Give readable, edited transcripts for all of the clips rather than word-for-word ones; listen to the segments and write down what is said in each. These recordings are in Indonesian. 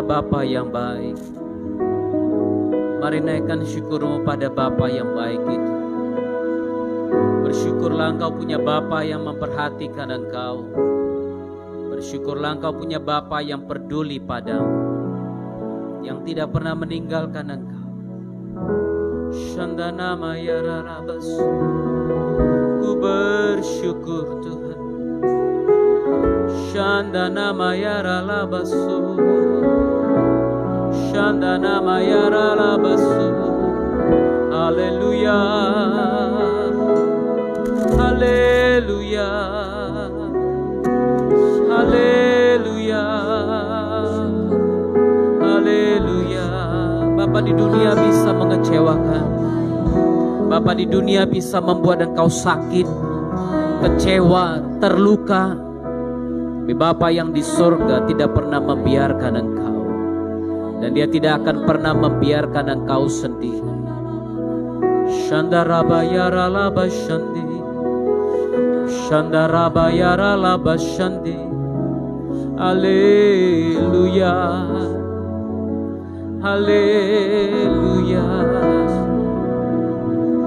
Bapa yang baik. Mari naikkan syukurmu pada Bapa yang baik itu. Bersyukurlah engkau punya Bapa yang memperhatikan engkau. Bersyukurlah engkau punya Bapa yang peduli padamu, yang tidak pernah meninggalkan engkau. Shandana Maya Rarabas. Ku bersyukur Tuhan. Shandana Maya Rarabasu. Shandana Maya Rarabasu. Haleluya. Haleluya. Haleluya. Haleluya. Bapa di dunia bisa mengecewakan. Bapa di dunia bisa membuat engkau sakit, kecewa, terluka. Tapi Bapa yang di surga tidak pernah membiarkan engkau. Dan dia tidak akan pernah membiarkan engkau sendiri. Shandarabaya Labashandi. Shandarabaya Labashandi. Haleluya. Haleluya.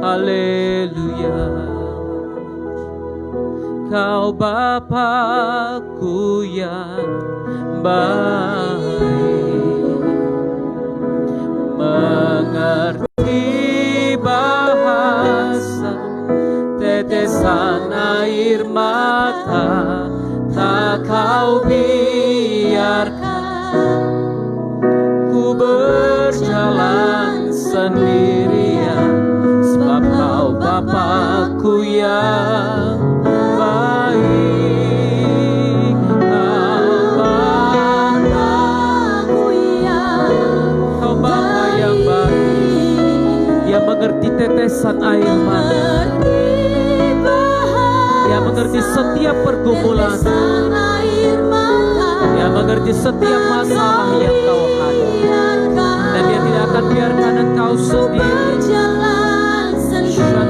Haleluya. Kau Bapakku yang baik, mengerti tetesan air mata tak kau biarkan ku berjalan sendirian, sebab kau Bapa-Ku yang baik. Kau Bapa yang baik, yang mengerti tetesan air mata, yang mengerti setiap pergumulan, yang mengerti setiap masalah yang kau hadapi, dan Dia tidak akan biarkan engkau sendiri.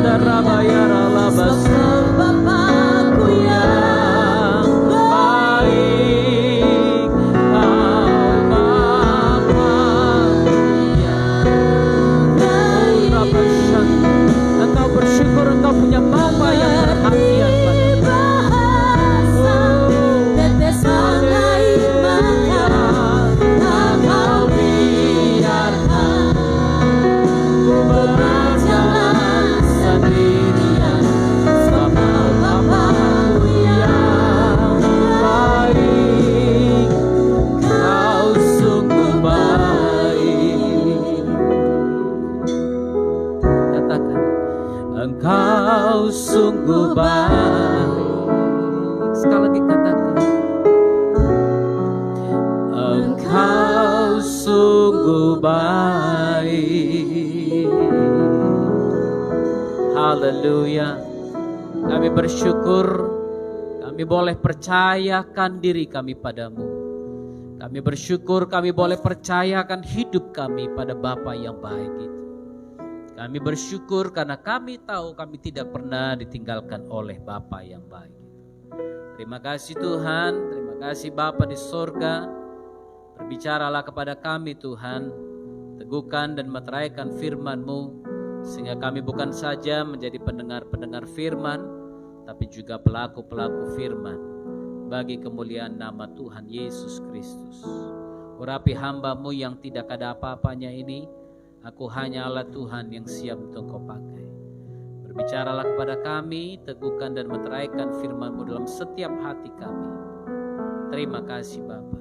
Bapa-Ku yang baik, kau Bapa-Ku yang baik. Engkau bersyukur engkau punya Bapa yang perhatian Engkau sungguh baik. Sekali lagi katakan, Engkau sungguh baik. Haleluya. Kami bersyukur kami boleh percayakan diri kami padamu. Kami bersyukur kami boleh percayakan hidup kami pada Bapa yang baik itu. Kami bersyukur karena kami tahu kami tidak pernah ditinggalkan oleh Bapa yang baik. Terima kasih Tuhan, terima kasih Bapa di sorga. Berbicaralah kepada kami Tuhan, teguhkan dan meteraikan firman-Mu, sehingga kami bukan saja menjadi pendengar-pendengar firman, tapi juga pelaku-pelaku firman, bagi kemuliaan nama Tuhan Yesus Kristus. Urapi hamba-Mu yang tidak ada apa-apanya ini, aku hanya Allah Tuhan yang siap untuk Kau pakai. Berbicaralah kepada kami, teguhkan dan meteraikan firman-Mu dalam setiap hati kami. Terima kasih Bapa.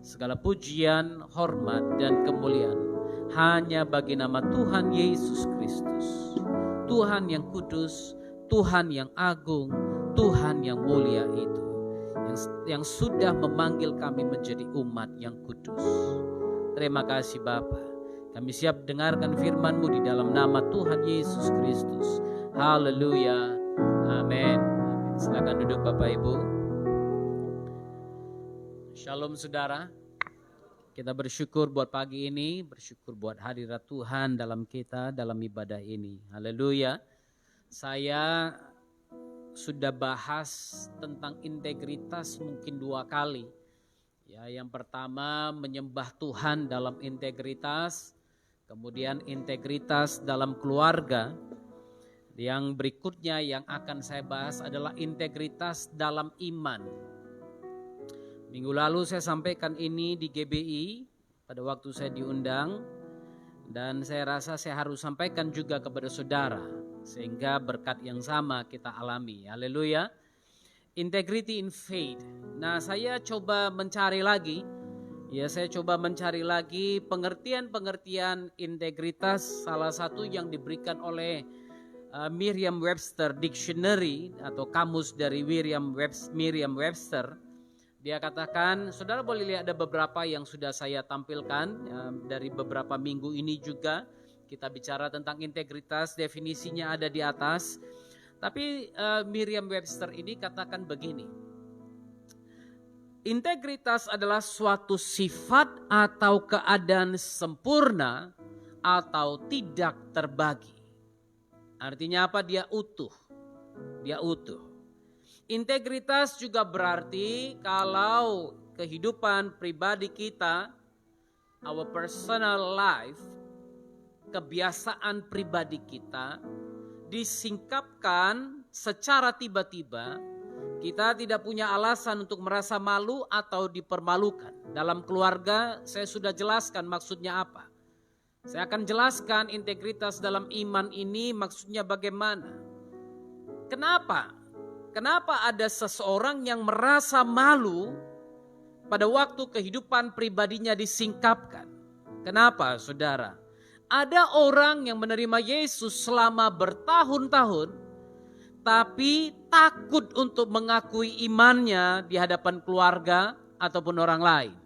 Segala pujian, hormat dan kemuliaan hanya bagi nama Tuhan Yesus Kristus. Tuhan yang kudus, Tuhan yang agung, Tuhan yang mulia itu, yang sudah memanggil kami menjadi umat yang kudus. Terima kasih Bapa. Kami siap dengarkan firman-Mu di dalam nama Tuhan Yesus Kristus. Haleluya. Amin. Silakan duduk Bapak Ibu. Shalom saudara. Kita bersyukur buat pagi ini, bersyukur buat hadirat Tuhan dalam kita, dalam ibadah ini. Haleluya. Saya sudah bahas tentang integritas mungkin 2 kali. Ya, yang pertama menyembah Tuhan dalam integritas, kemudian integritas dalam keluarga. Yang berikutnya yang akan saya bahas adalah integritas dalam iman. Minggu lalu saya sampaikan ini di GBI pada waktu saya diundang, dan saya rasa saya harus sampaikan juga kepada saudara sehingga berkat yang sama kita alami. Haleluya. Integrity in faith. Nah, saya coba mencari lagi pengertian integritas, salah satu yang diberikan oleh Merriam-Webster Dictionary atau kamus dari Merriam-Webster. Dia katakan, saudara boleh lihat ada beberapa yang sudah saya tampilkan dari beberapa minggu ini juga. Kita bicara tentang integritas, definisinya ada di atas. Tapi Merriam-Webster ini katakan begini. Integritas adalah suatu sifat atau keadaan sempurna atau tidak terbagi. Artinya apa? Dia utuh. Integritas juga berarti kalau kehidupan pribadi kita, our personal life, kebiasaan pribadi kita disingkapkan secara tiba-tiba, kita tidak punya alasan untuk merasa malu atau dipermalukan. Dalam keluarga saya sudah jelaskan maksudnya apa. Saya akan jelaskan integritas dalam iman ini maksudnya bagaimana. Kenapa? Kenapa ada seseorang yang merasa malu pada waktu kehidupan pribadinya disingkapkan? Kenapa, saudara? Ada orang yang menerima Yesus selama bertahun-tahun, tapi takut untuk mengakui imannya di hadapan keluarga ataupun orang lain.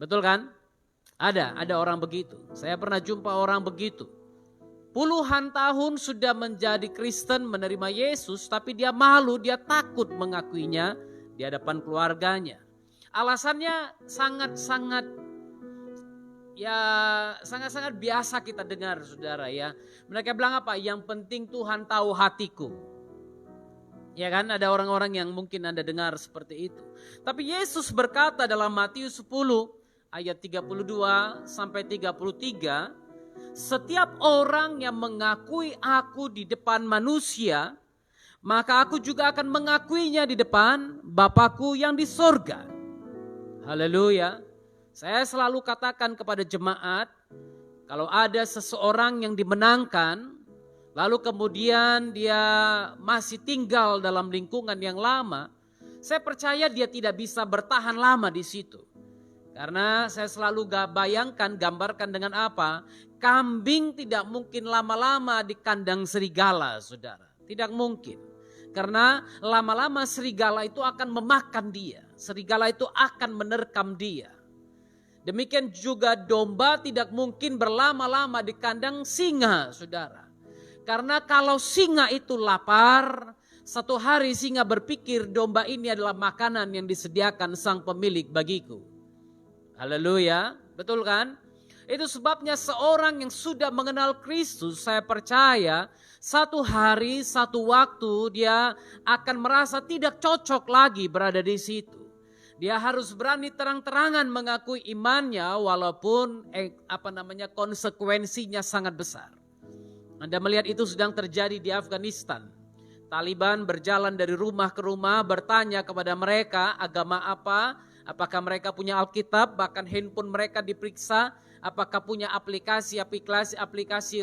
Betul kan? Ada orang begitu. Saya pernah jumpa orang begitu. Puluhan tahun sudah menjadi Kristen, menerima Yesus, tapi dia malu, dia takut mengakuinya di hadapan keluarganya. Alasannya sangat-sangat biasa kita dengar, saudara ya. Mereka bilang apa? Yang penting Tuhan tahu hatiku. Ya kan, ada orang-orang yang mungkin Anda dengar seperti itu. Tapi Yesus berkata dalam Matius 10 ayat 32 sampai 33, setiap orang yang mengakui aku di depan manusia, maka aku juga akan mengakuinya di depan Bapakku yang di sorga. Haleluya. Saya selalu katakan kepada jemaat, kalau ada seseorang yang dimenangkan, lalu kemudian dia masih tinggal dalam lingkungan yang lama, saya percaya dia tidak bisa bertahan lama di situ. Karena saya selalu gambarkan dengan apa? Kambing tidak mungkin lama-lama di kandang serigala, saudara. Tidak mungkin. Karena lama-lama serigala itu akan memakan dia. Serigala itu akan menerkam dia. Demikian juga domba tidak mungkin berlama-lama di kandang singa, saudara. Karena kalau singa itu lapar, satu hari singa berpikir domba ini adalah makanan yang disediakan sang pemilik bagiku. Haleluya, betul kan? Itu sebabnya seorang yang sudah mengenal Kristus, saya percaya satu hari, satu waktu dia akan merasa tidak cocok lagi berada di situ. Dia harus berani terang-terangan mengakui imannya walaupun konsekuensinya sangat besar. Anda melihat itu sedang terjadi di Afghanistan. Taliban berjalan dari rumah ke rumah bertanya kepada mereka agama apa, apakah mereka punya Alkitab, bahkan handphone mereka diperiksa, apakah punya aplikasi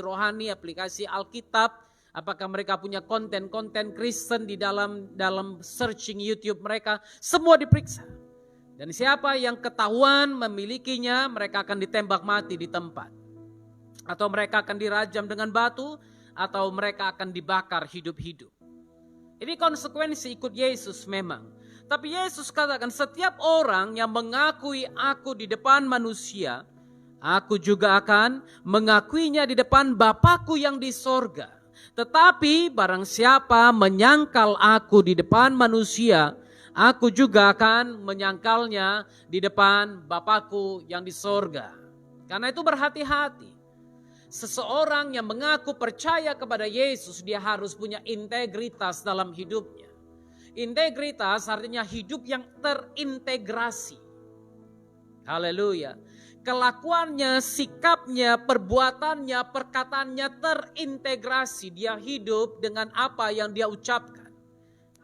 rohani, aplikasi Alkitab, apakah mereka punya konten-konten Kristen di dalam searching YouTube mereka, semua diperiksa. Dan siapa yang ketahuan memilikinya, mereka akan ditembak mati di tempat. Atau mereka akan dirajam dengan batu, atau mereka akan dibakar hidup-hidup. Ini konsekuensi ikut Yesus memang. Tapi Yesus katakan setiap orang yang mengakui aku di depan manusia, aku juga akan mengakuinya di depan Bapakku yang di sorga. Tetapi barang siapa menyangkal aku di depan manusia, aku juga akan menyangkalnya di depan Bapakku yang di sorga. Karena itu berhati-hati. Seseorang yang mengaku percaya kepada Yesus, dia harus punya integritas dalam hidupnya. Integritas artinya hidup yang terintegrasi. Haleluya. Kelakuannya, sikapnya, perbuatannya, perkataannya terintegrasi. Dia hidup dengan apa yang dia ucapkan.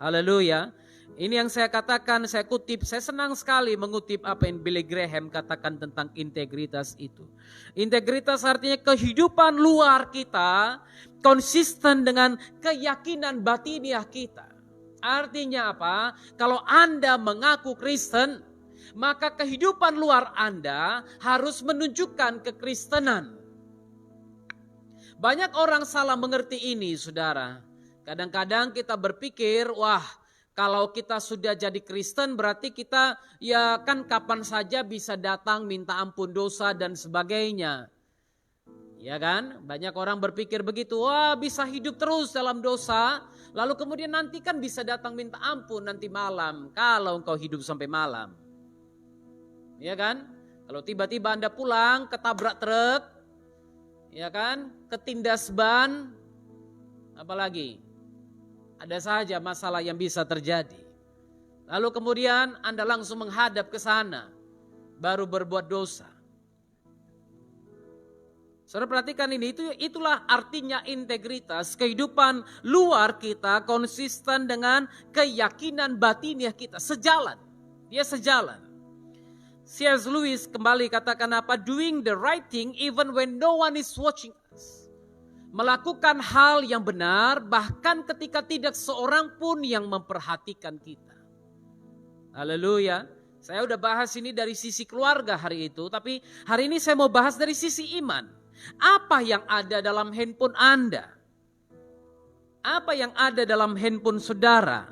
Haleluya. Ini yang saya katakan, saya kutip, saya senang sekali mengutip apa yang Billy Graham katakan tentang integritas itu. Integritas artinya kehidupan luar kita konsisten dengan keyakinan batiniah kita. Artinya apa? Kalau Anda mengaku Kristen, maka kehidupan luar Anda harus menunjukkan kekristenan. Banyak orang salah mengerti ini, saudara. Kadang-kadang kita berpikir, wah, kalau kita sudah jadi Kristen berarti kita ya kan kapan saja bisa datang minta ampun dosa dan sebagainya. Ya kan? Banyak orang berpikir begitu, wah bisa hidup terus dalam dosa. Lalu kemudian nanti kan bisa datang minta ampun nanti malam. Kalau engkau hidup sampai malam. Ya kan? Kalau tiba-tiba Anda pulang ketabrak truk. Ya kan? Ketindas ban. Apalagi? Ada saja masalah yang bisa terjadi. Lalu kemudian Anda langsung menghadap ke sana. Baru berbuat dosa. Saudara perhatikan ini, itulah artinya integritas. Kehidupan luar kita konsisten dengan keyakinan batiniah kita. Sejalan. Dia sejalan. C.S. Lewis kembali katakan apa? Doing the right thing even when no one is watching us. melakukan hal yang benar bahkan ketika tidak seorang pun yang memperhatikan kita. Haleluya. Saya udah bahas ini dari sisi keluarga hari itu, tapi hari ini saya mau bahas dari sisi iman. Apa yang ada dalam handphone Anda? Apa yang ada dalam handphone saudara?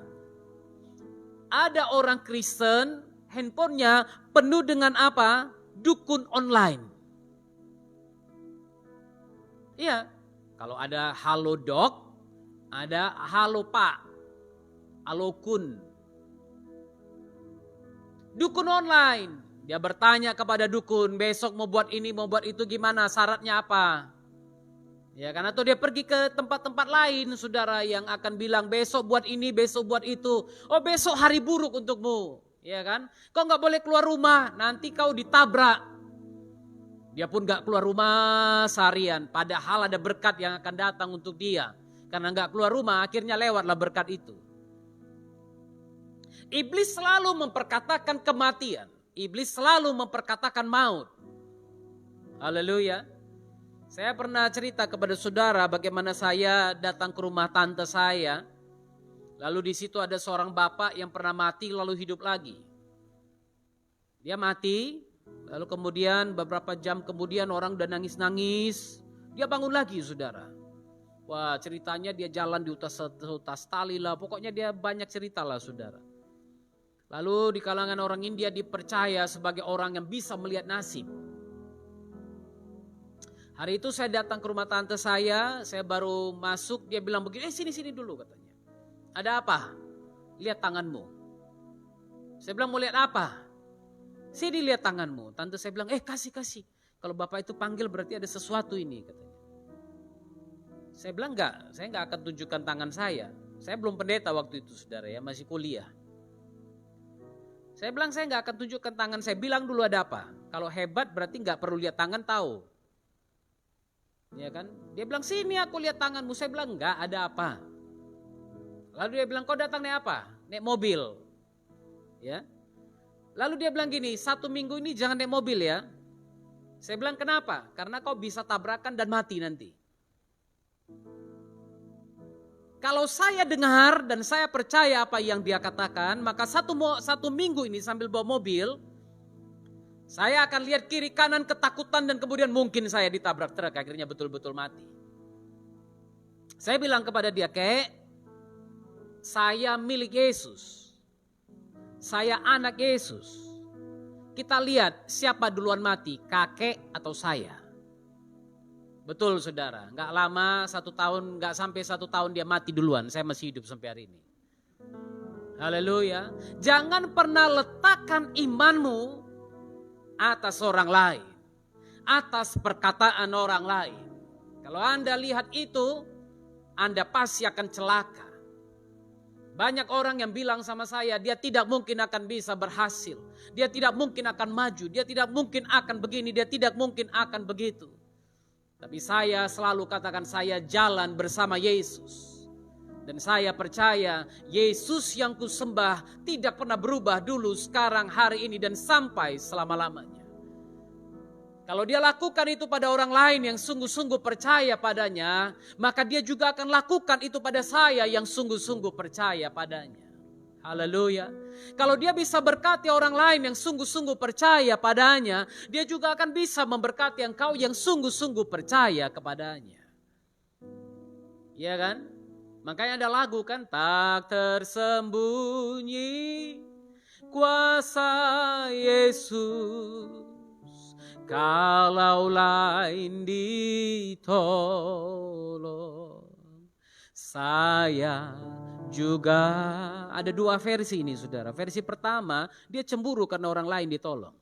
Ada orang Kristen, handphonenya penuh dengan apa? Dukun online. Iya, kalau ada halo dok, ada halo pak, halo kun. Dukun online, dia bertanya kepada dukun, besok mau buat ini, mau buat itu gimana, syaratnya apa? Ya kan, atau dia pergi ke tempat-tempat lain, saudara, yang akan bilang besok buat ini, besok buat itu. Oh, besok hari buruk untukmu, ya kan? Kau nggak boleh keluar rumah, nanti kau ditabrak. Dia pun nggak keluar rumah seharian, padahal ada berkat yang akan datang untuk dia. Karena nggak keluar rumah, akhirnya lewatlah berkat itu. Iblis selalu memperkatakan kematian. Iblis selalu memperkatakan maut. Haleluya. Saya pernah cerita kepada saudara bagaimana saya datang ke rumah tante saya. Lalu di situ ada seorang bapak yang pernah mati lalu hidup lagi. Dia mati, lalu kemudian beberapa jam kemudian orang udah nangis-nangis. Dia bangun lagi, saudara. Wah, ceritanya dia jalan di utas tali lah. Pokoknya dia banyak cerita lah, saudara. Lalu di kalangan orang India dipercaya sebagai orang yang bisa melihat nasib. Hari itu saya datang ke rumah tante saya baru masuk, dia bilang begini, sini dulu katanya. Ada apa? Lihat tanganmu. Saya bilang mau lihat apa? Sini lihat tanganmu. Tante saya bilang, kasih. Kalau bapak itu panggil berarti ada sesuatu ini katanya. Saya bilang enggak, saya enggak akan tunjukkan tangan saya. Saya belum pendeta waktu itu, saudara ya, masih kuliah. Saya bilang saya nggak akan tunjukkan tangan saya, bilang dulu ada apa. Kalau hebat berarti nggak perlu lihat tangan, tahu. Ya kan? Dia bilang sini aku lihat tanganmu, saya bilang nggak ada apa. Lalu dia bilang kau datang naik apa? Naik mobil. Ya. Lalu dia bilang gini, 1 minggu ini jangan naik mobil ya. Saya bilang kenapa? Karena kau bisa tabrakan dan mati nanti. Kalau saya dengar dan saya percaya apa yang dia katakan, maka satu minggu ini sambil bawa mobil, saya akan lihat kiri kanan ketakutan dan kemudian mungkin saya ditabrak truk, akhirnya betul-betul mati. Saya bilang kepada dia, Kek, saya milik Yesus. Saya anak Yesus. Kita lihat siapa duluan mati, kakek atau saya. Betul saudara, gak lama 1 tahun, gak sampai 1 tahun dia mati duluan, saya masih hidup sampai hari ini. Haleluya. Jangan pernah letakkan imanmu atas orang lain, atas perkataan orang lain. Kalau Anda lihat itu, Anda pasti akan celaka. Banyak orang yang bilang sama saya, dia tidak mungkin akan bisa berhasil. Dia tidak mungkin akan maju, dia tidak mungkin akan begini, dia tidak mungkin akan begitu. Tapi saya selalu katakan saya jalan bersama Yesus. Dan saya percaya Yesus yang kusembah tidak pernah berubah dulu, sekarang, hari ini, dan sampai selama-lamanya. Kalau dia lakukan itu pada orang lain yang sungguh-sungguh percaya padanya, maka dia juga akan lakukan itu pada saya yang sungguh-sungguh percaya padanya. Haleluya. Kalau dia bisa berkati orang lain yang sungguh-sungguh percaya padanya, dia juga akan bisa memberkati engkau yang sungguh-sungguh percaya kepadanya. Iya kan? Makanya ada lagu kan, tak tersembunyi kuasa Yesus, kalau lain ditolong. Saya juga ada 2 versi ini saudara. Versi pertama, dia cemburu karena orang lain ditolong.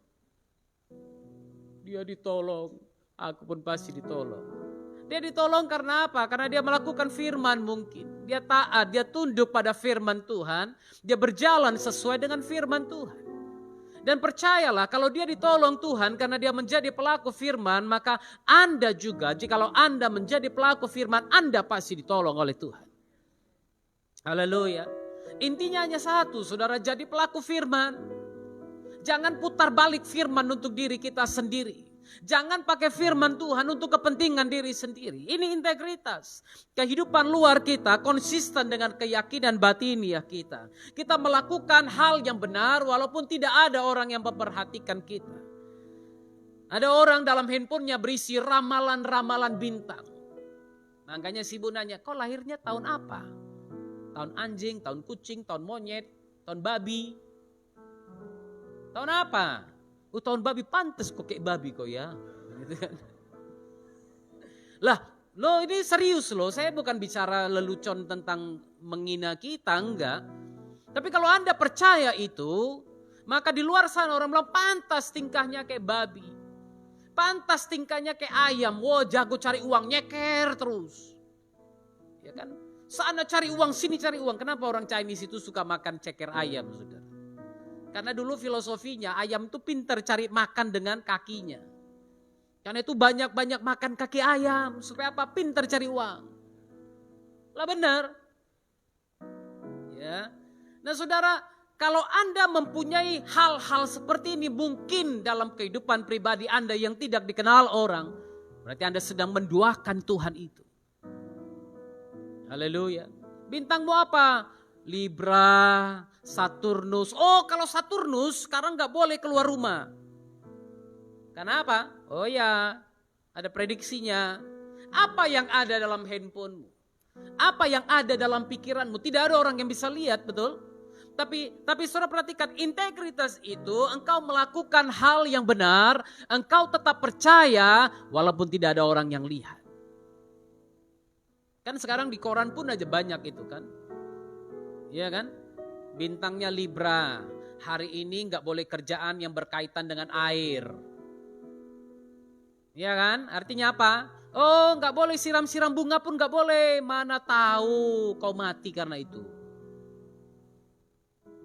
Dia ditolong, aku pun pasti ditolong. Dia ditolong karena apa? Karena dia melakukan firman mungkin. Dia taat, dia tunduk pada firman Tuhan. Dia berjalan sesuai dengan firman Tuhan. Dan percayalah kalau dia ditolong Tuhan karena dia menjadi pelaku firman, maka Anda juga, jikalau Anda menjadi pelaku firman, Anda pasti ditolong oleh Tuhan. Haleluya. Intinya hanya satu, saudara, jadi pelaku firman. Jangan putar balik firman untuk diri kita sendiri. Jangan pakai firman Tuhan untuk kepentingan diri sendiri. Ini integritas. Kehidupan luar kita konsisten dengan keyakinan batiniah kita. Kita melakukan hal yang benar walaupun tidak ada orang yang memperhatikan kita. Ada orang dalam handphonenya berisi ramalan-ramalan bintang. Makanya si ibu nanya, kau lahirnya tahun apa? Tahun anjing, tahun kucing, tahun monyet, tahun babi. Tahun apa? Tahun babi, pantes kok kayak babi kok ya. Gitu kan. Lah, lo ini serius loh. Saya bukan bicara lelucon tentang menghina kita, enggak. Tapi kalau Anda percaya itu, maka di luar sana orang bilang pantas tingkahnya kayak babi. Pantas tingkahnya kayak ayam. Wah, jago cari uang, nyeker terus. Ya kan? Sana cari uang, sini cari uang. Kenapa orang Chinese itu suka makan ceker ayam, saudara? Karena dulu filosofinya ayam itu pintar cari makan dengan kakinya. Karena itu banyak-banyak makan kaki ayam. Supaya apa? Pintar cari uang. Lah benar. Ya. Nah saudara, kalau Anda mempunyai hal-hal seperti ini mungkin dalam kehidupan pribadi Anda yang tidak dikenal orang. Berarti Anda sedang menduakan Tuhan itu. Haleluya. Bintangmu apa? Libra, Saturnus. Oh kalau Saturnus sekarang gak boleh keluar rumah. Kenapa? Oh ya, ada prediksinya. Apa yang ada dalam handphonemu? Apa yang ada dalam pikiranmu? Tidak ada orang yang bisa lihat, betul? Tapi saudara perhatikan, integritas itu engkau melakukan hal yang benar, engkau tetap percaya walaupun tidak ada orang yang lihat. Kan sekarang di koran pun aja banyak itu kan. Iya kan? Bintangnya Libra. Hari ini gak boleh kerjaan yang berkaitan dengan air. Iya kan? Artinya apa? Oh gak boleh siram-siram bunga pun gak boleh. Mana tahu kau mati karena itu.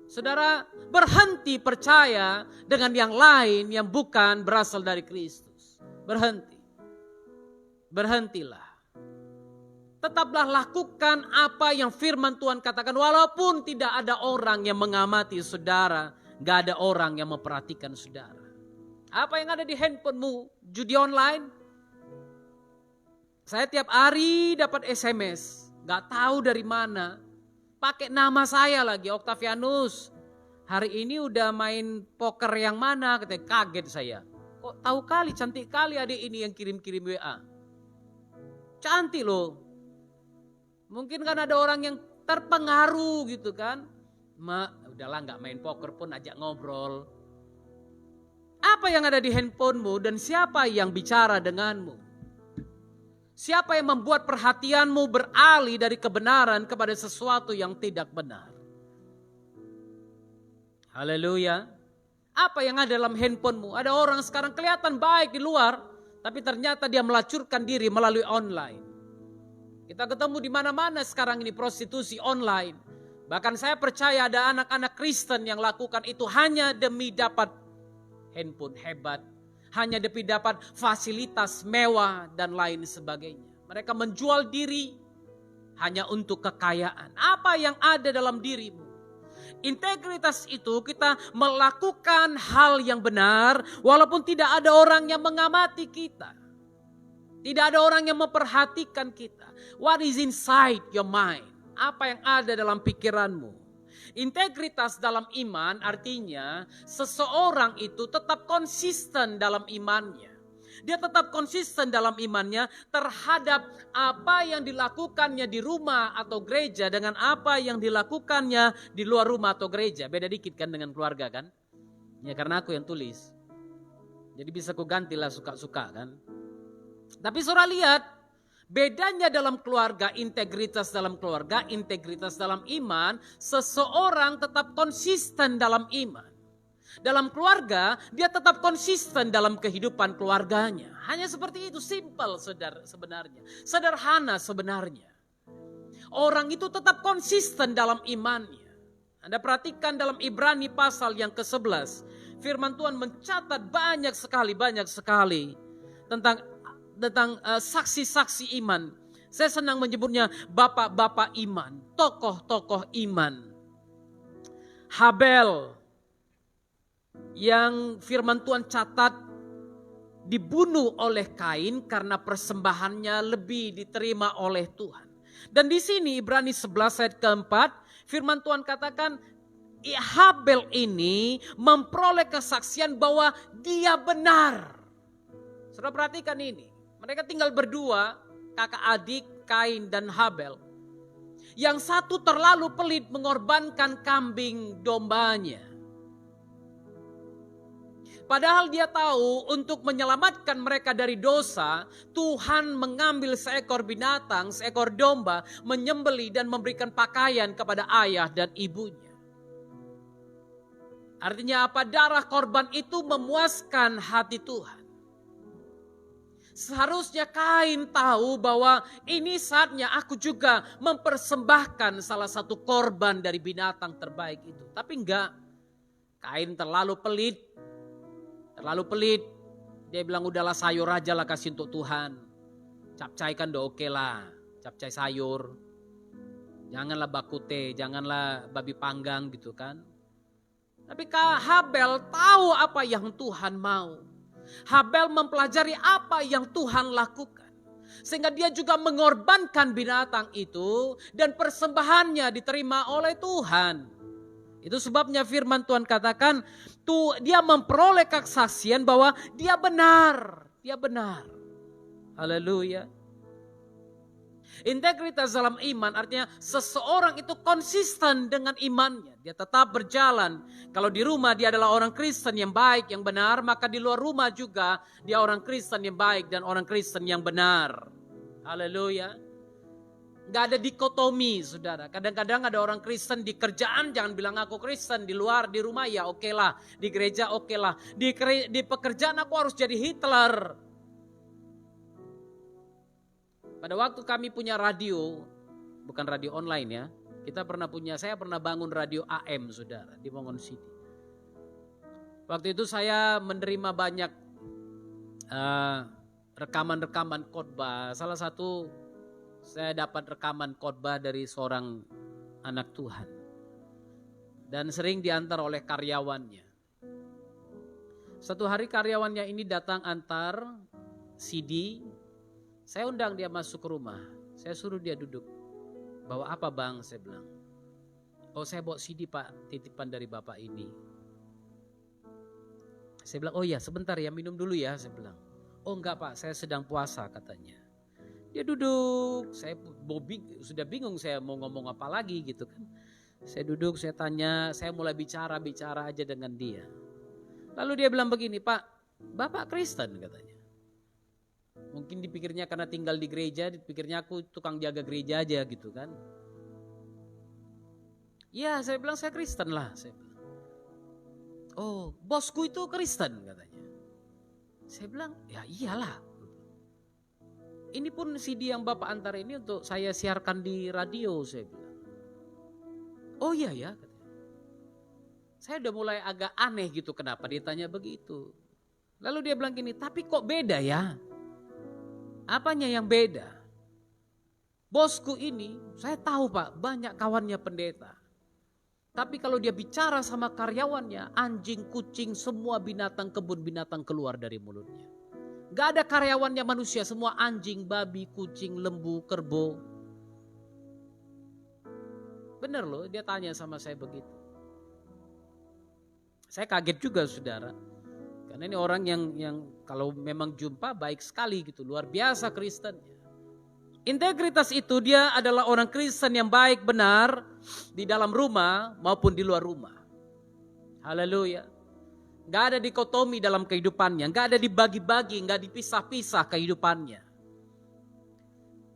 Saudara berhenti percaya dengan yang lain yang bukan berasal dari Kristus. Berhenti. Berhentilah. Tetaplah lakukan apa yang firman Tuhan katakan. Walaupun tidak ada orang yang mengamati saudara. Gak ada orang yang memperhatikan saudara. Apa yang ada di handphonemu? Judi online? Saya tiap hari dapat SMS. Gak tahu dari mana. Pakai nama saya lagi, Octavianus. Hari ini udah main poker yang mana? Katanya, kaget saya. Kok tahu kali, cantik kali adik ini yang kirim-kirim WA. Cantik loh. Mungkin kan ada orang yang terpengaruh gitu kan. Udahlah gak main poker pun ajak ngobrol. Apa yang ada di handphonemu dan siapa yang bicara denganmu? Siapa yang membuat perhatianmu beralih dari kebenaran kepada sesuatu yang tidak benar? Haleluya. Apa yang ada dalam handphonemu? Ada orang sekarang kelihatan baik di luar, tapi ternyata dia melacurkan diri melalui online. Kita ketemu di mana-mana sekarang ini prostitusi online. Bahkan saya percaya ada anak-anak Kristen yang lakukan itu hanya demi dapat handphone hebat. Hanya demi dapat fasilitas mewah dan lain sebagainya. Mereka menjual diri hanya untuk kekayaan. Apa yang ada dalam dirimu? Integritas itu kita melakukan hal yang benar walaupun tidak ada orang yang mengamati kita. Tidak ada orang yang memperhatikan kita. What is inside your mind? Apa yang ada dalam pikiranmu? Integritas dalam iman artinya seseorang itu tetap konsisten dalam imannya. Dia tetap konsisten dalam imannya terhadap apa yang dilakukannya di rumah atau gereja dengan apa yang dilakukannya di luar rumah atau gereja. Beda dikit kan dengan keluarga kan? Ya karena aku yang tulis. Jadi bisa ku gantilah suka-suka kan? Tapi saudara lihat, bedanya dalam keluarga, integritas dalam keluarga, integritas dalam iman, seseorang tetap konsisten dalam iman. Dalam keluarga, dia tetap konsisten dalam kehidupan keluarganya. Hanya seperti itu, simple sebenarnya. Sederhana sebenarnya. Orang itu tetap konsisten dalam imannya. Anda perhatikan dalam Ibrani pasal yang ke-11. Firman Tuhan mencatat banyak sekali tentang saksi-saksi iman. Saya senang menyebutnya bapak-bapak iman, tokoh-tokoh iman. Habel yang firman Tuhan catat dibunuh oleh Kain karena persembahannya lebih diterima oleh Tuhan. Dan di sini Ibrani 11 ayat keempat, firman Tuhan katakan Habel ini memperoleh kesaksian bahwa dia benar. Saudara perhatikan ini, mereka tinggal berdua, kakak adik Kain dan Habel. Yang satu terlalu pelit mengorbankan kambing dombanya. Padahal dia tahu untuk menyelamatkan mereka dari dosa, Tuhan mengambil seekor binatang, seekor domba, menyembelih dan memberikan pakaian kepada ayah dan ibunya. Artinya apa? Darah korban itu memuaskan hati Tuhan. Seharusnya Kain tahu bahwa ini saatnya aku juga mempersembahkan salah satu korban dari binatang terbaik itu. Tapi enggak, Kain terlalu pelit. Dia bilang udahlah sayur aja lah kasih untuk Tuhan. Capcay kan udah oke lah, capcay sayur. Janganlah bakute, janganlah babi panggang gitu kan. Tapi Habel tahu apa yang Tuhan mau. Habel mempelajari apa yang Tuhan lakukan. Sehingga dia juga mengorbankan binatang itu dan persembahannya diterima oleh Tuhan. Itu sebabnya firman Tuhan katakan dia memperoleh kesaksian bahwa dia benar. Dia benar. Haleluya. Integritas dalam iman artinya seseorang itu konsisten dengan imannya. Dia tetap berjalan. Kalau di rumah dia adalah orang Kristen yang baik, yang benar, maka di luar rumah juga dia orang Kristen yang baik dan orang Kristen yang benar. Haleluya. Gak ada dikotomi, saudara. Kadang-kadang ada orang Kristen di kerjaan, jangan bilang aku Kristen. Di luar, di rumah ya oke lah. Di gereja oke lah. Di pekerjaan aku harus jadi Hitler. Pada waktu kami punya radio, bukan radio online ya. Saya pernah bangun radio AM, saudara, di Mongon City. Waktu itu saya menerima banyak rekaman-rekaman khotbah. Salah satu saya dapat rekaman khotbah dari seorang anak Tuhan. Dan sering diantar oleh karyawannya. Satu hari karyawannya ini datang antar CD. Saya undang dia masuk ke rumah. Saya suruh dia duduk. Bawa apa bang? Saya bilang. Oh saya bawa CD pak, titipan dari bapak ini. Saya bilang, oh ya sebentar ya minum dulu ya. Saya bilang, oh enggak pak, saya sedang puasa katanya. Dia duduk, saya sudah bingung saya mau ngomong apa lagi gitu kan. Saya duduk, saya tanya, saya mulai bicara aja dengan dia. Lalu dia bilang begini, Pak, Bapak Kristen katanya. Mungkin dipikirnya karena tinggal di gereja, dipikirnya aku tukang jaga gereja aja gitu kan. Ya saya bilang saya Kristen lah. Saya bilang. Oh bosku itu Kristen katanya. Saya bilang ya iyalah. Ini pun CD yang Bapak antar ini untuk saya siarkan di radio, saya bilang. Oh iya ya. Saya udah mulai agak aneh gitu kenapa dia tanya begitu. Lalu dia bilang gini, tapi kok beda ya? Apanya yang beda? Bosku ini, saya tahu Pak, banyak kawannya pendeta. Tapi kalau dia bicara sama karyawannya, anjing, kucing, semua binatang kebun binatang keluar dari mulutnya. Gak ada karyawannya manusia, semua anjing, babi, kucing, lembu, kerbau. Bener loh, dia tanya sama saya begitu. Saya kaget juga saudara. Karena ini orang yang kalau memang jumpa baik sekali gitu, luar biasa Kristennya. Integritas itu dia adalah orang Kristen yang baik benar di dalam rumah maupun di luar rumah. Haleluya. Gak ada dikotomi dalam kehidupannya. Gak ada dibagi-bagi, gak dipisah-pisah kehidupannya.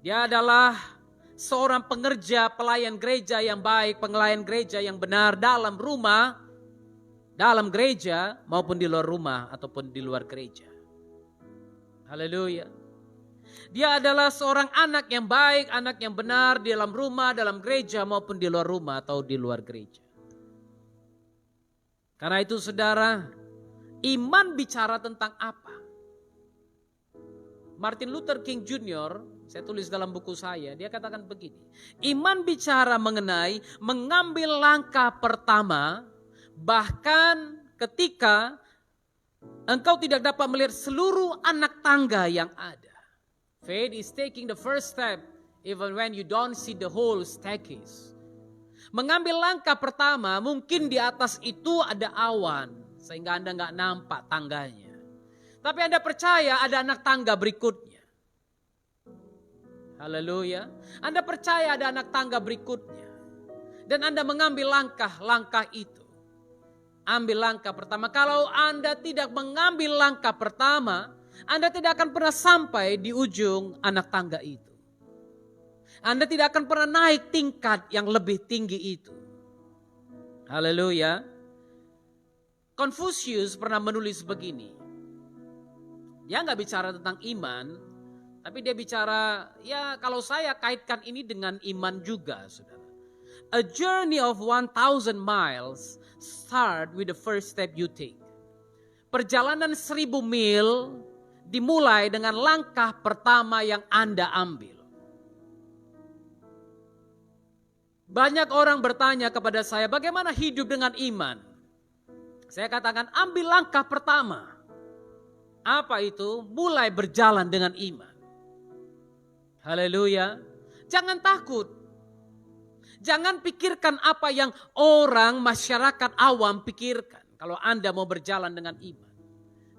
Dia adalah seorang pengerja, pelayan gereja yang baik, pelayan gereja yang benar dalam rumah, dalam gereja maupun di luar rumah ataupun di luar gereja. Haleluya. Dia adalah seorang anak yang baik, anak yang benar di dalam rumah, dalam gereja maupun di luar rumah atau di luar gereja. Karena itu saudara, iman bicara tentang apa? Martin Luther King Jr., saya tulis dalam buku saya, dia katakan begini. Iman bicara mengenai mengambil langkah pertama, bahkan ketika engkau tidak dapat melihat seluruh anak tangga yang ada. Faith is taking the first step even when you don't see the whole staircase. Mengambil langkah pertama, mungkin di atas itu ada awan sehingga Anda nggak nampak tangganya. Tapi Anda percaya ada anak tangga berikutnya. Haleluya. Anda percaya ada anak tangga berikutnya. Dan Anda mengambil langkah-langkah itu. Ambil langkah pertama. Kalau Anda tidak mengambil langkah pertama, Anda tidak akan pernah sampai di ujung anak tangga itu. Anda tidak akan pernah naik tingkat yang lebih tinggi itu. Haleluya. Confucius pernah menulis begini. Dia nggak bicara tentang iman, tapi dia bicara, ya kalau saya kaitkan ini dengan iman juga, saudara. A journey of 1,000 miles start with the first step you take. Perjalanan 1,000 mil dimulai dengan langkah pertama yang Anda ambil. Banyak orang bertanya kepada saya, bagaimana hidup dengan iman? Saya katakan, ambil langkah pertama. Apa itu? Mulai berjalan dengan iman. Haleluya. Jangan takut. Jangan pikirkan apa yang orang masyarakat awam pikirkan. Kalau Anda mau berjalan dengan iman.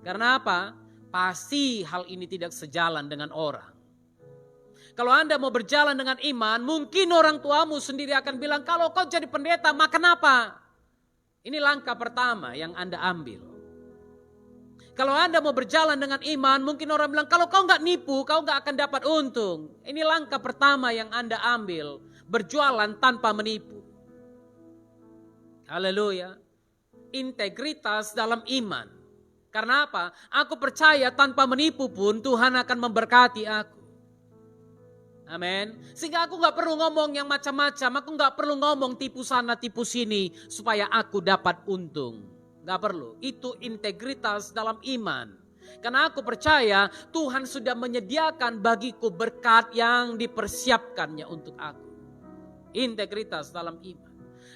Karena apa? Pasti hal ini tidak sejalan dengan orang. Kalau Anda mau berjalan dengan iman, mungkin orang tuamu sendiri akan bilang, kalau kau jadi pendeta, maka kenapa? Ini langkah pertama yang Anda ambil. Kalau Anda mau berjalan dengan iman, mungkin orang bilang, kalau kau nggak nipu, kau nggak akan dapat untung. Ini langkah pertama yang Anda ambil, berjualan tanpa menipu. Haleluya. Integritas dalam iman. Karena apa? Aku percaya tanpa menipu pun Tuhan akan memberkati aku. Amin. Sehingga aku gak perlu ngomong yang macam-macam. Aku gak perlu ngomong tipu sana tipu sini supaya aku dapat untung. Gak perlu. Itu integritas dalam iman. Karena aku percaya Tuhan sudah menyediakan bagiku berkat yang dipersiapkannya untuk aku. Integritas dalam iman.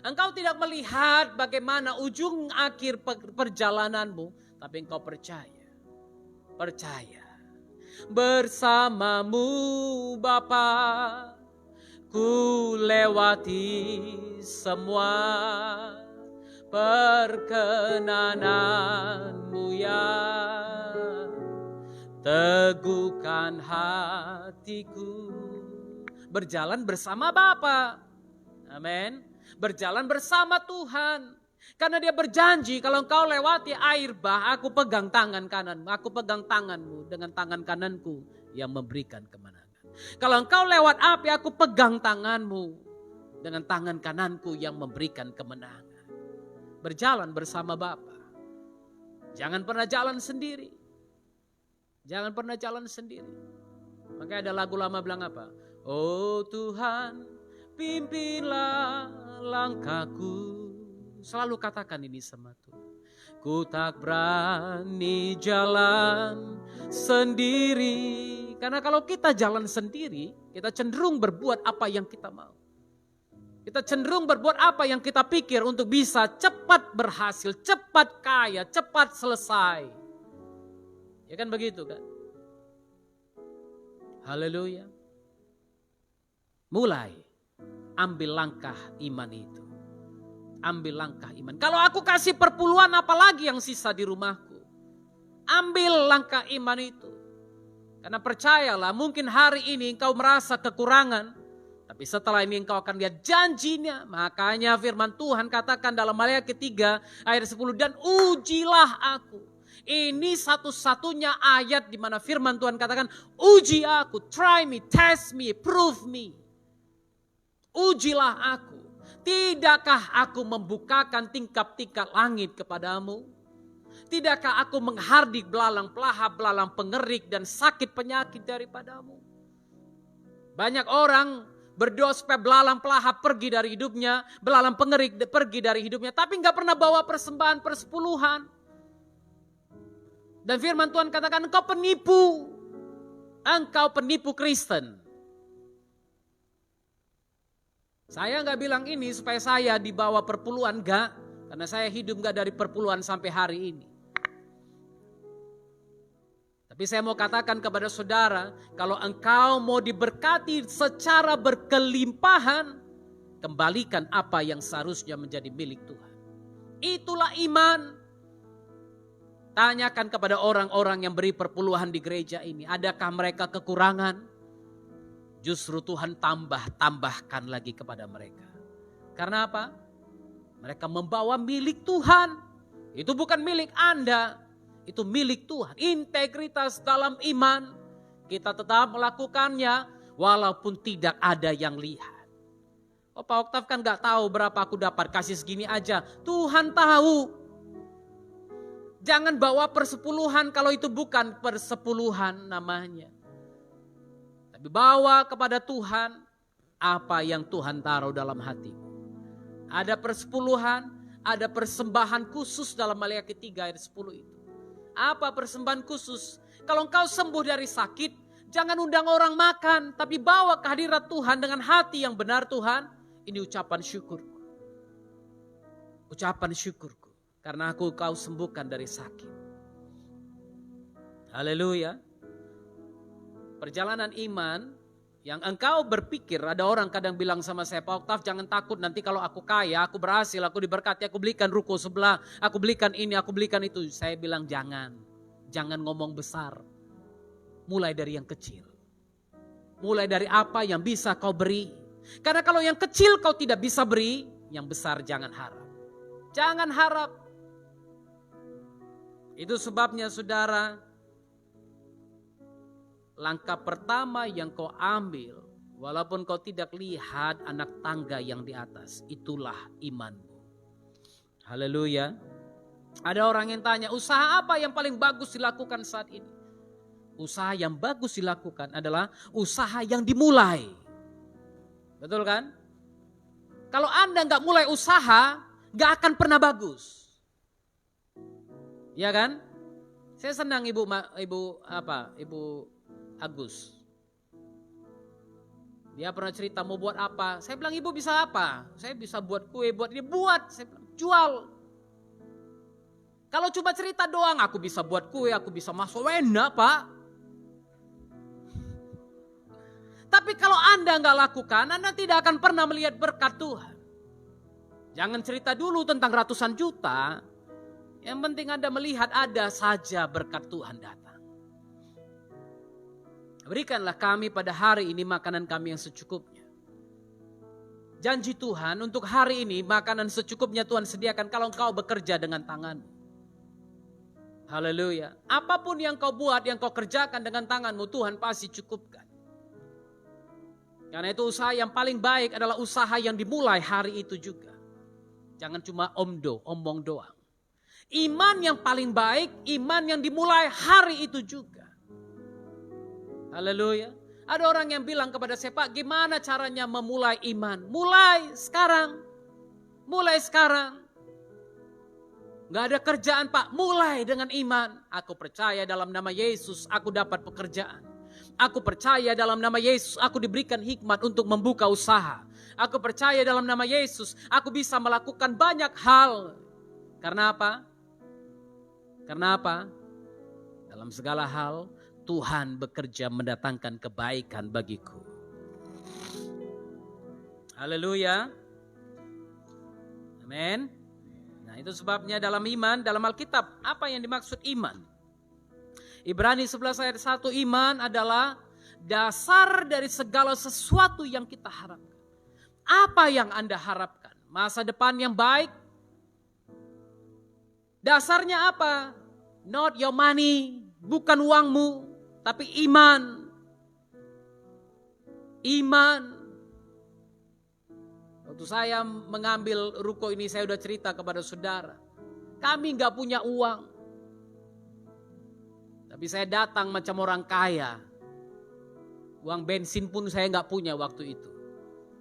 Engkau tidak melihat bagaimana ujung akhir perjalananmu. Tapi engkau percaya. Percaya. Bersamamu Bapa, ku lewati semua perkenananmu ya. Teguhkan hatiku. Berjalan bersama Bapa. Amin. Berjalan bersama Tuhan. Karena dia berjanji kalau engkau lewati air bah, aku pegang tangan kananmu. Aku pegang tanganmu dengan tangan kananku yang memberikan kemenangan. Kalau engkau lewat api, aku pegang tanganmu dengan tangan kananku yang memberikan kemenangan. Berjalan bersama Bapa. Jangan pernah jalan sendiri. Jangan pernah jalan sendiri. Makanya ada lagu lama bilang apa? Oh Tuhan, pimpinlah langkahku. Selalu katakan ini sama Tuhan. Ku tak berani jalan sendiri. Karena kalau kita jalan sendiri, kita cenderung berbuat apa yang kita mau. Kita cenderung berbuat apa yang kita pikir untuk bisa cepat berhasil, cepat kaya, cepat selesai. Ya kan begitu kan? Haleluya. Mulai ambil langkah iman itu. Ambil langkah iman. Kalau aku kasih perpuluhan apalagi yang sisa di rumahku. Ambil langkah iman itu. Karena percayalah mungkin hari ini engkau merasa kekurangan. Tapi setelah ini engkau akan lihat janjinya. Makanya firman Tuhan katakan dalam Maliaki 3 ayat 10. Dan ujilah aku. Ini satu-satunya ayat di mana firman Tuhan katakan. Uji aku, try me, test me, prove me. Ujilah aku. Tidakkah aku membukakan tingkap-tingkap langit kepadamu? Tidakkah aku menghardik belalang pelahap, belalang pengerik dan sakit penyakit daripadamu? Banyak orang berdoa supaya belalang pelahap pergi dari hidupnya, belalang pengerik pergi dari hidupnya, tapi gak pernah bawa persembahan persepuluhan. Dan firman Tuhan katakan engkau penipu Kristen. Saya gak bilang ini supaya saya dibawa perpuluhan, gak. Karena saya hidup gak dari perpuluhan sampai hari ini. Tapi saya mau katakan kepada saudara, kalau engkau mau diberkati secara berkelimpahan, kembalikan apa yang seharusnya menjadi milik Tuhan. Itulah iman. Tanyakan kepada orang-orang yang beri perpuluhan di gereja ini, adakah mereka kekurangan? Justru Tuhan tambahkan lagi kepada mereka. Karena apa? Mereka membawa milik Tuhan. Itu bukan milik Anda. Itu milik Tuhan. Integritas dalam iman. Kita tetap melakukannya walaupun tidak ada yang lihat. Oh, Pak Oktav kan gak tahu berapa aku dapat. Kasih segini aja. Tuhan tahu. Jangan bawa persepuluhan kalau itu bukan persepuluhan namanya. Tapi bawa kepada Tuhan apa yang Tuhan taruh dalam hatimu. Ada persepuluhan, ada persembahan khusus dalam Maliaki 3 ayat 10 itu. Apa persembahan khusus? Kalau engkau sembuh dari sakit, jangan undang orang makan, tapi bawa kehadirat Tuhan dengan hati yang benar. Tuhan, ini ucapan syukurku. Ucapan syukurku, karena kau sembuhkan dari sakit. Haleluya. Perjalanan iman yang engkau berpikir, ada orang kadang bilang sama saya, Pak Oktav jangan takut nanti kalau aku kaya, aku berhasil, aku diberkati, aku belikan ruko sebelah, aku belikan ini, aku belikan itu. Saya bilang jangan ngomong besar. Mulai dari yang kecil. Mulai dari apa yang bisa kau beri. Karena kalau yang kecil kau tidak bisa beri, yang besar jangan harap. Jangan harap. Itu sebabnya saudara, langkah pertama yang kau ambil, walaupun kau tidak lihat anak tangga yang di atas, itulah imanmu. Haleluya. Ada orang yang tanya, usaha apa yang paling bagus dilakukan saat ini? Usaha yang bagus dilakukan adalah usaha yang dimulai. Betul kan? Kalau Anda nggak mulai usaha, nggak akan pernah bagus. Ya kan? Saya senang Ibu Agus. Dia pernah cerita mau buat apa. Saya bilang ibu bisa apa? Saya bisa buat kue, buat dia buat. Saya bilang jual. Kalau cuma cerita doang, aku bisa buat kue, aku bisa masuk enak Pak. Tapi kalau Anda nggak lakukan, Anda tidak akan pernah melihat berkat Tuhan. Jangan cerita dulu tentang ratusan juta. Yang penting Anda melihat ada saja berkat Tuhan datang. Berikanlah kami pada hari ini makanan kami yang secukupnya. Janji Tuhan untuk hari ini makanan secukupnya Tuhan sediakan kalau engkau bekerja dengan tanganmu. Haleluya. Apapun yang kau buat, yang kau kerjakan dengan tanganmu, Tuhan pasti cukupkan. Karena itu usaha yang paling baik adalah usaha yang dimulai hari itu juga. Jangan cuma omong doang. Iman yang paling baik, iman yang dimulai hari itu juga. Haleluya. Ada orang yang bilang kepada saya, Pak gimana caranya memulai iman? Mulai sekarang. Mulai sekarang. Gak ada kerjaan Pak, mulai dengan iman. Aku percaya dalam nama Yesus aku dapat pekerjaan. Aku percaya dalam nama Yesus aku diberikan hikmat untuk membuka usaha. Aku percaya dalam nama Yesus aku bisa melakukan banyak hal. Karena apa? Karena apa? Dalam segala hal Tuhan bekerja mendatangkan kebaikan bagiku. Haleluya. Amin. Nah itu sebabnya dalam iman, dalam Alkitab, apa yang dimaksud iman? Ibrani 11 ayat 1, iman adalah dasar dari segala sesuatu yang kita harapkan. Apa yang Anda harapkan? Masa depan yang baik? Dasarnya apa? Not your money, bukan uangmu. Tapi iman. Iman. Waktu saya mengambil ruko ini saya sudah cerita kepada saudara. Kami gak punya uang. Tapi saya datang macam orang kaya. Uang bensin pun saya gak punya waktu itu.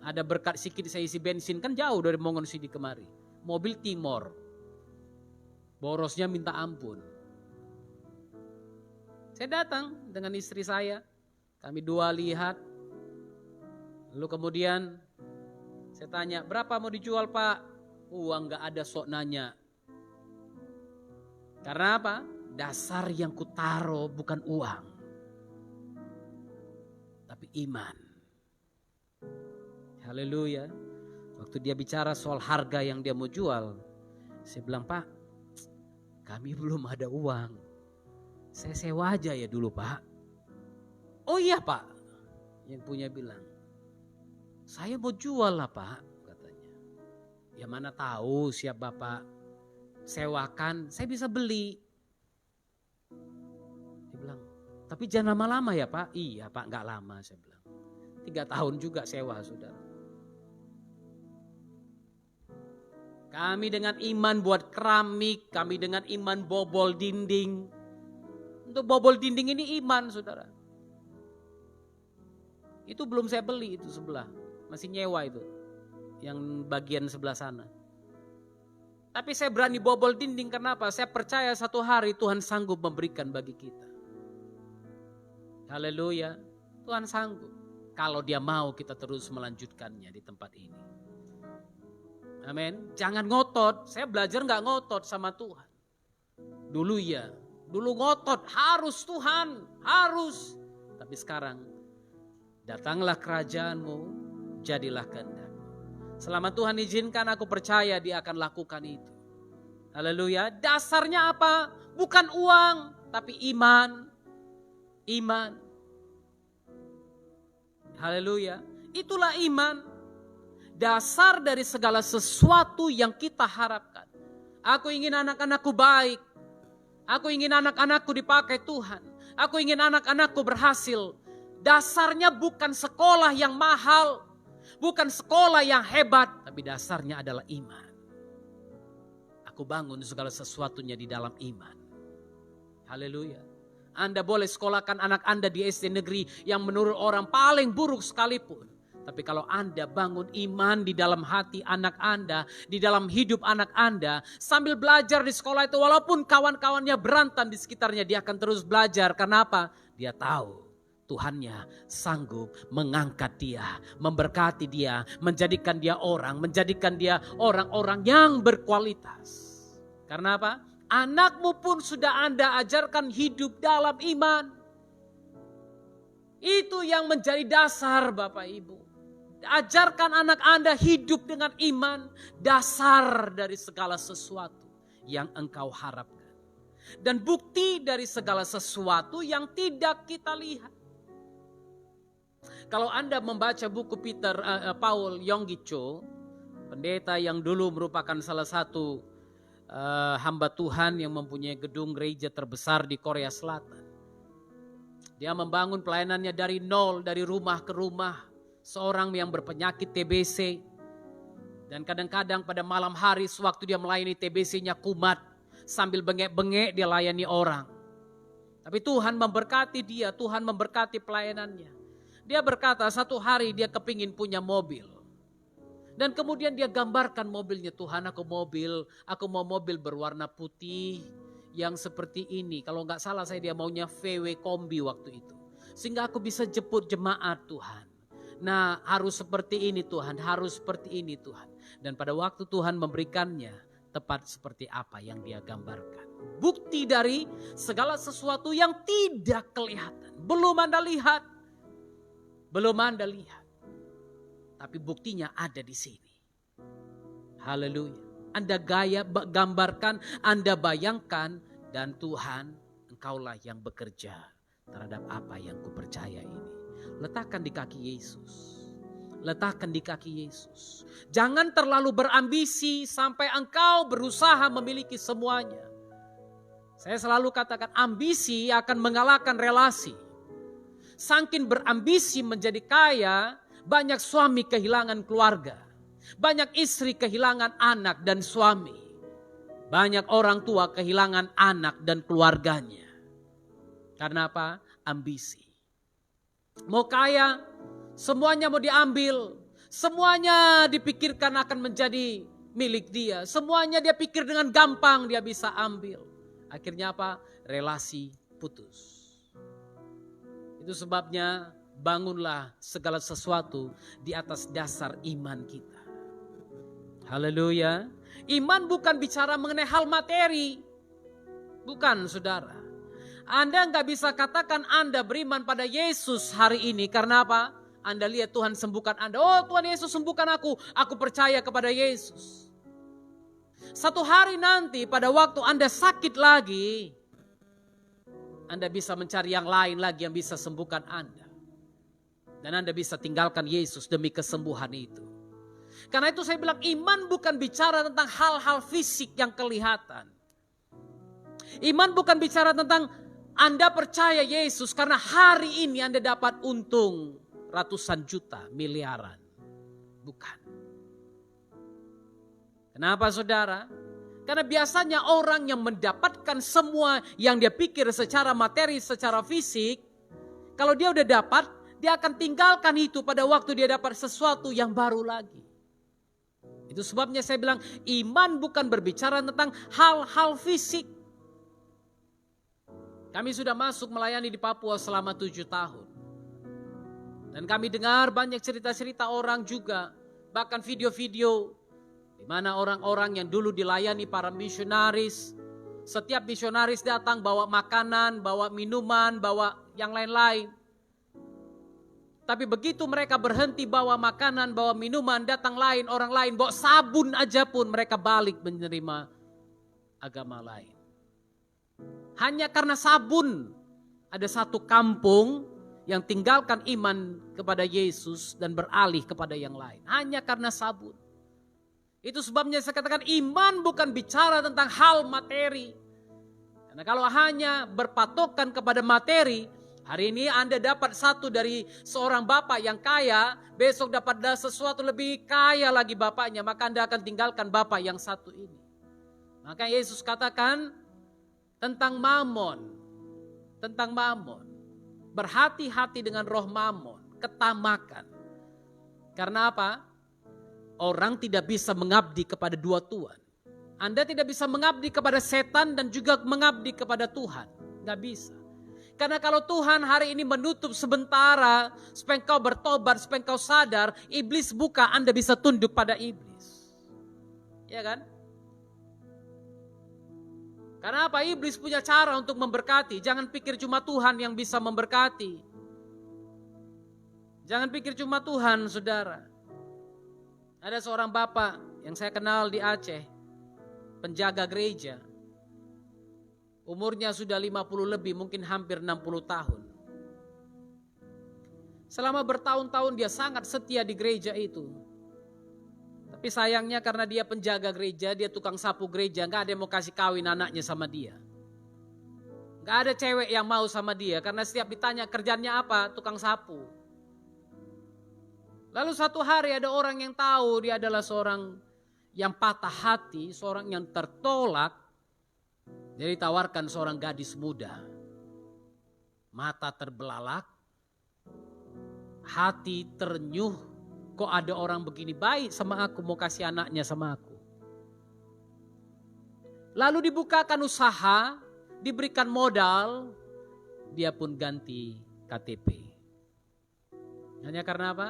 Ada berkat sedikit saya isi bensin. Kan jauh dari Mongon Sidi kemari. Mobil Timor. Borosnya minta ampun. Saya datang dengan istri saya, kami dua lihat, lalu kemudian saya tanya, berapa mau dijual Pak? Uang gak ada sok nanya. Karena apa? Dasar yang kutaro bukan uang, tapi iman. Haleluya. Waktu dia bicara soal harga yang dia mau jual, saya bilang, Pak, kami belum ada uang. Saya sewa aja ya dulu, Pak. Oh iya, Pak. Yang punya bilang, saya mau jual lah, Pak, katanya. Ya mana tahu siap Bapak sewakan, saya bisa beli. Dia bilang, tapi jangan lama-lama ya Pak. Iya Pak, gak lama, saya bilang. 3 tahun juga sewa, saudara. Kami dengan iman buat keramik, kami dengan iman bobol dinding. Untuk bobol dinding ini iman, saudara. Itu belum saya beli, itu sebelah. Masih nyewa itu. Yang bagian sebelah sana. Tapi saya berani bobol dinding, kenapa? Saya percaya satu hari Tuhan sanggup memberikan bagi kita. Haleluya. Tuhan sanggup. Kalau dia mau kita terus melanjutkannya di tempat ini. Amin. Jangan ngotot. Saya belajar gak ngotot sama Tuhan. Dulu ya. Dulu ngotot. Harus Tuhan. Harus. Tapi sekarang. Datanglah kerajaanmu. Jadilah kehendak. Selama Tuhan izinkan, aku percaya dia akan lakukan itu. Haleluya. Dasarnya apa? Bukan uang, tapi iman. Iman. Haleluya. Itulah iman. Dasar dari segala sesuatu yang kita harapkan. Aku ingin anak-anakku baik. Aku ingin anak-anakku dipakai Tuhan. Aku ingin anak-anakku berhasil. Dasarnya bukan sekolah yang mahal. Bukan sekolah yang hebat, tapi dasarnya adalah iman. Aku bangun segala sesuatunya di dalam iman. Haleluya. Anda boleh sekolahkan anak Anda di SD negeri yang menurut orang paling buruk sekalipun. Tapi kalau Anda bangun iman di dalam hati anak Anda, di dalam hidup anak Anda, sambil belajar di sekolah itu, walaupun kawan-kawannya berantem di sekitarnya, dia akan terus belajar. Kenapa? Dia tahu Tuhannya sanggup mengangkat dia, memberkati dia, menjadikan dia orang-orang yang berkualitas. Karena apa? Anakmu pun sudah Anda ajarkan hidup dalam iman. Itu yang menjadi dasar Bapak Ibu. Ajarkan anak Anda hidup dengan iman, dasar dari segala sesuatu yang engkau harapkan. Dan bukti dari segala sesuatu yang tidak kita lihat. Kalau Anda membaca buku Paul Yonggi Cho, pendeta yang dulu merupakan salah satu hamba Tuhan yang mempunyai gedung gereja terbesar di Korea Selatan. Dia membangun pelayanannya dari nol, dari rumah ke rumah. Seorang yang berpenyakit TBC. Dan kadang-kadang pada malam hari sewaktu dia melayani TBC-nya kumat. Sambil bengek-bengek dia layani orang. Tapi Tuhan memberkati dia, Tuhan memberkati pelayanannya. Dia berkata satu hari dia kepingin punya mobil. Dan kemudian dia gambarkan mobilnya. Tuhan, aku mau mobil berwarna putih yang seperti ini. Kalau nggak salah dia maunya VW kombi waktu itu. Sehingga aku bisa jemput jemaat Tuhan. Nah harus seperti ini Tuhan, harus seperti ini Tuhan. Dan pada waktu Tuhan memberikannya tepat seperti apa yang dia gambarkan. Bukti dari segala sesuatu yang tidak kelihatan. Belum Anda lihat. Belum Anda lihat. Tapi buktinya ada di sini. Haleluya. Anda gambarkan, Anda bayangkan. Dan Tuhan, engkaulah yang bekerja terhadap apa yang kupercaya ini. Letakkan di kaki Yesus. Letakkan di kaki Yesus. Jangan terlalu berambisi sampai engkau berusaha memiliki semuanya. Saya selalu katakan ambisi akan mengalahkan relasi. Saking berambisi menjadi kaya, banyak suami kehilangan keluarga. Banyak istri kehilangan anak dan suami. Banyak orang tua kehilangan anak dan keluarganya. Karena apa? Ambisi. Mau kaya, semuanya mau diambil. Semuanya dipikirkan akan menjadi milik dia. Semuanya dia pikir dengan gampang dia bisa ambil. Akhirnya apa? Relasi putus. Itu sebabnya bangunlah segala sesuatu di atas dasar iman kita. Haleluya. Iman bukan bicara mengenai hal materi. Bukan, saudara. Anda nggak bisa katakan Anda beriman pada Yesus hari ini. Karena apa? Anda lihat Tuhan sembuhkan Anda. Oh, Tuhan Yesus sembuhkan aku percaya kepada Yesus. Satu hari nanti pada waktu Anda sakit lagi, Anda bisa mencari yang lain lagi yang bisa sembuhkan Anda. Dan Anda bisa tinggalkan Yesus demi kesembuhan itu. Karena itu saya bilang iman bukan bicara tentang hal-hal fisik yang kelihatan. Iman bukan bicara tentang Anda percaya Yesus karena hari ini Anda dapat untung ratusan juta, miliaran. Bukan. Kenapa saudara? Karena biasanya orang yang mendapatkan semua yang dia pikir secara materi, secara fisik, kalau dia udah dapat, dia akan tinggalkan itu pada waktu dia dapat sesuatu yang baru lagi. Itu sebabnya saya bilang iman bukan berbicara tentang hal-hal fisik. Kami sudah masuk melayani di Papua selama 7 tahun. Dan kami dengar banyak cerita-cerita orang juga. Bahkan video-video di mana orang-orang yang dulu dilayani para misionaris. Setiap misionaris datang bawa makanan, bawa minuman, bawa yang lain-lain. Tapi begitu mereka berhenti bawa makanan, bawa minuman, datang lain, orang lain, bawa sabun aja pun mereka balik menerima agama lain. Hanya karena sabun, ada satu kampung yang tinggalkan iman kepada Yesus dan beralih kepada yang lain. Hanya karena sabun. Itu sebabnya saya katakan iman bukan bicara tentang hal materi. Karena kalau hanya berpatokan kepada materi, hari ini Anda dapat satu dari seorang bapak yang kaya, besok dapat sesuatu lebih kaya lagi bapaknya, maka Anda akan tinggalkan bapak yang satu ini. Maka Yesus katakan tentang mamon, berhati-hati dengan roh mamon, ketamakan. Karena apa? Orang tidak bisa mengabdi kepada dua Tuhan. Anda tidak bisa mengabdi kepada setan dan juga mengabdi kepada Tuhan. Gak bisa. Karena kalau Tuhan hari ini menutup sementara supaya engkau bertobat, supaya engkau sadar, iblis buka, Anda bisa tunduk pada iblis. Ya kan? Karena apa? Iblis punya cara untuk memberkati. Jangan pikir cuma Tuhan yang bisa memberkati. Jangan pikir cuma Tuhan, saudara. Ada seorang bapak yang saya kenal di Aceh, penjaga gereja. Umurnya sudah 50 lebih, mungkin hampir 60 tahun. Selama bertahun-tahun dia sangat setia di gereja itu. Tapi sayangnya karena dia penjaga gereja, dia tukang sapu gereja, gak ada yang mau kasih kawin anaknya sama dia. Gak ada cewek yang mau sama dia, karena setiap ditanya kerjanya apa, tukang sapu. Lalu satu hari ada orang yang tahu dia adalah seorang yang patah hati, seorang yang tertolak. Dia ditawarkan seorang gadis muda. Mata terbelalak, hati ternyuh. Kok ada orang begini baik sama aku, mau kasih anaknya sama aku. Lalu dibukakan usaha, diberikan modal, dia pun ganti KTP. Hanya karena apa?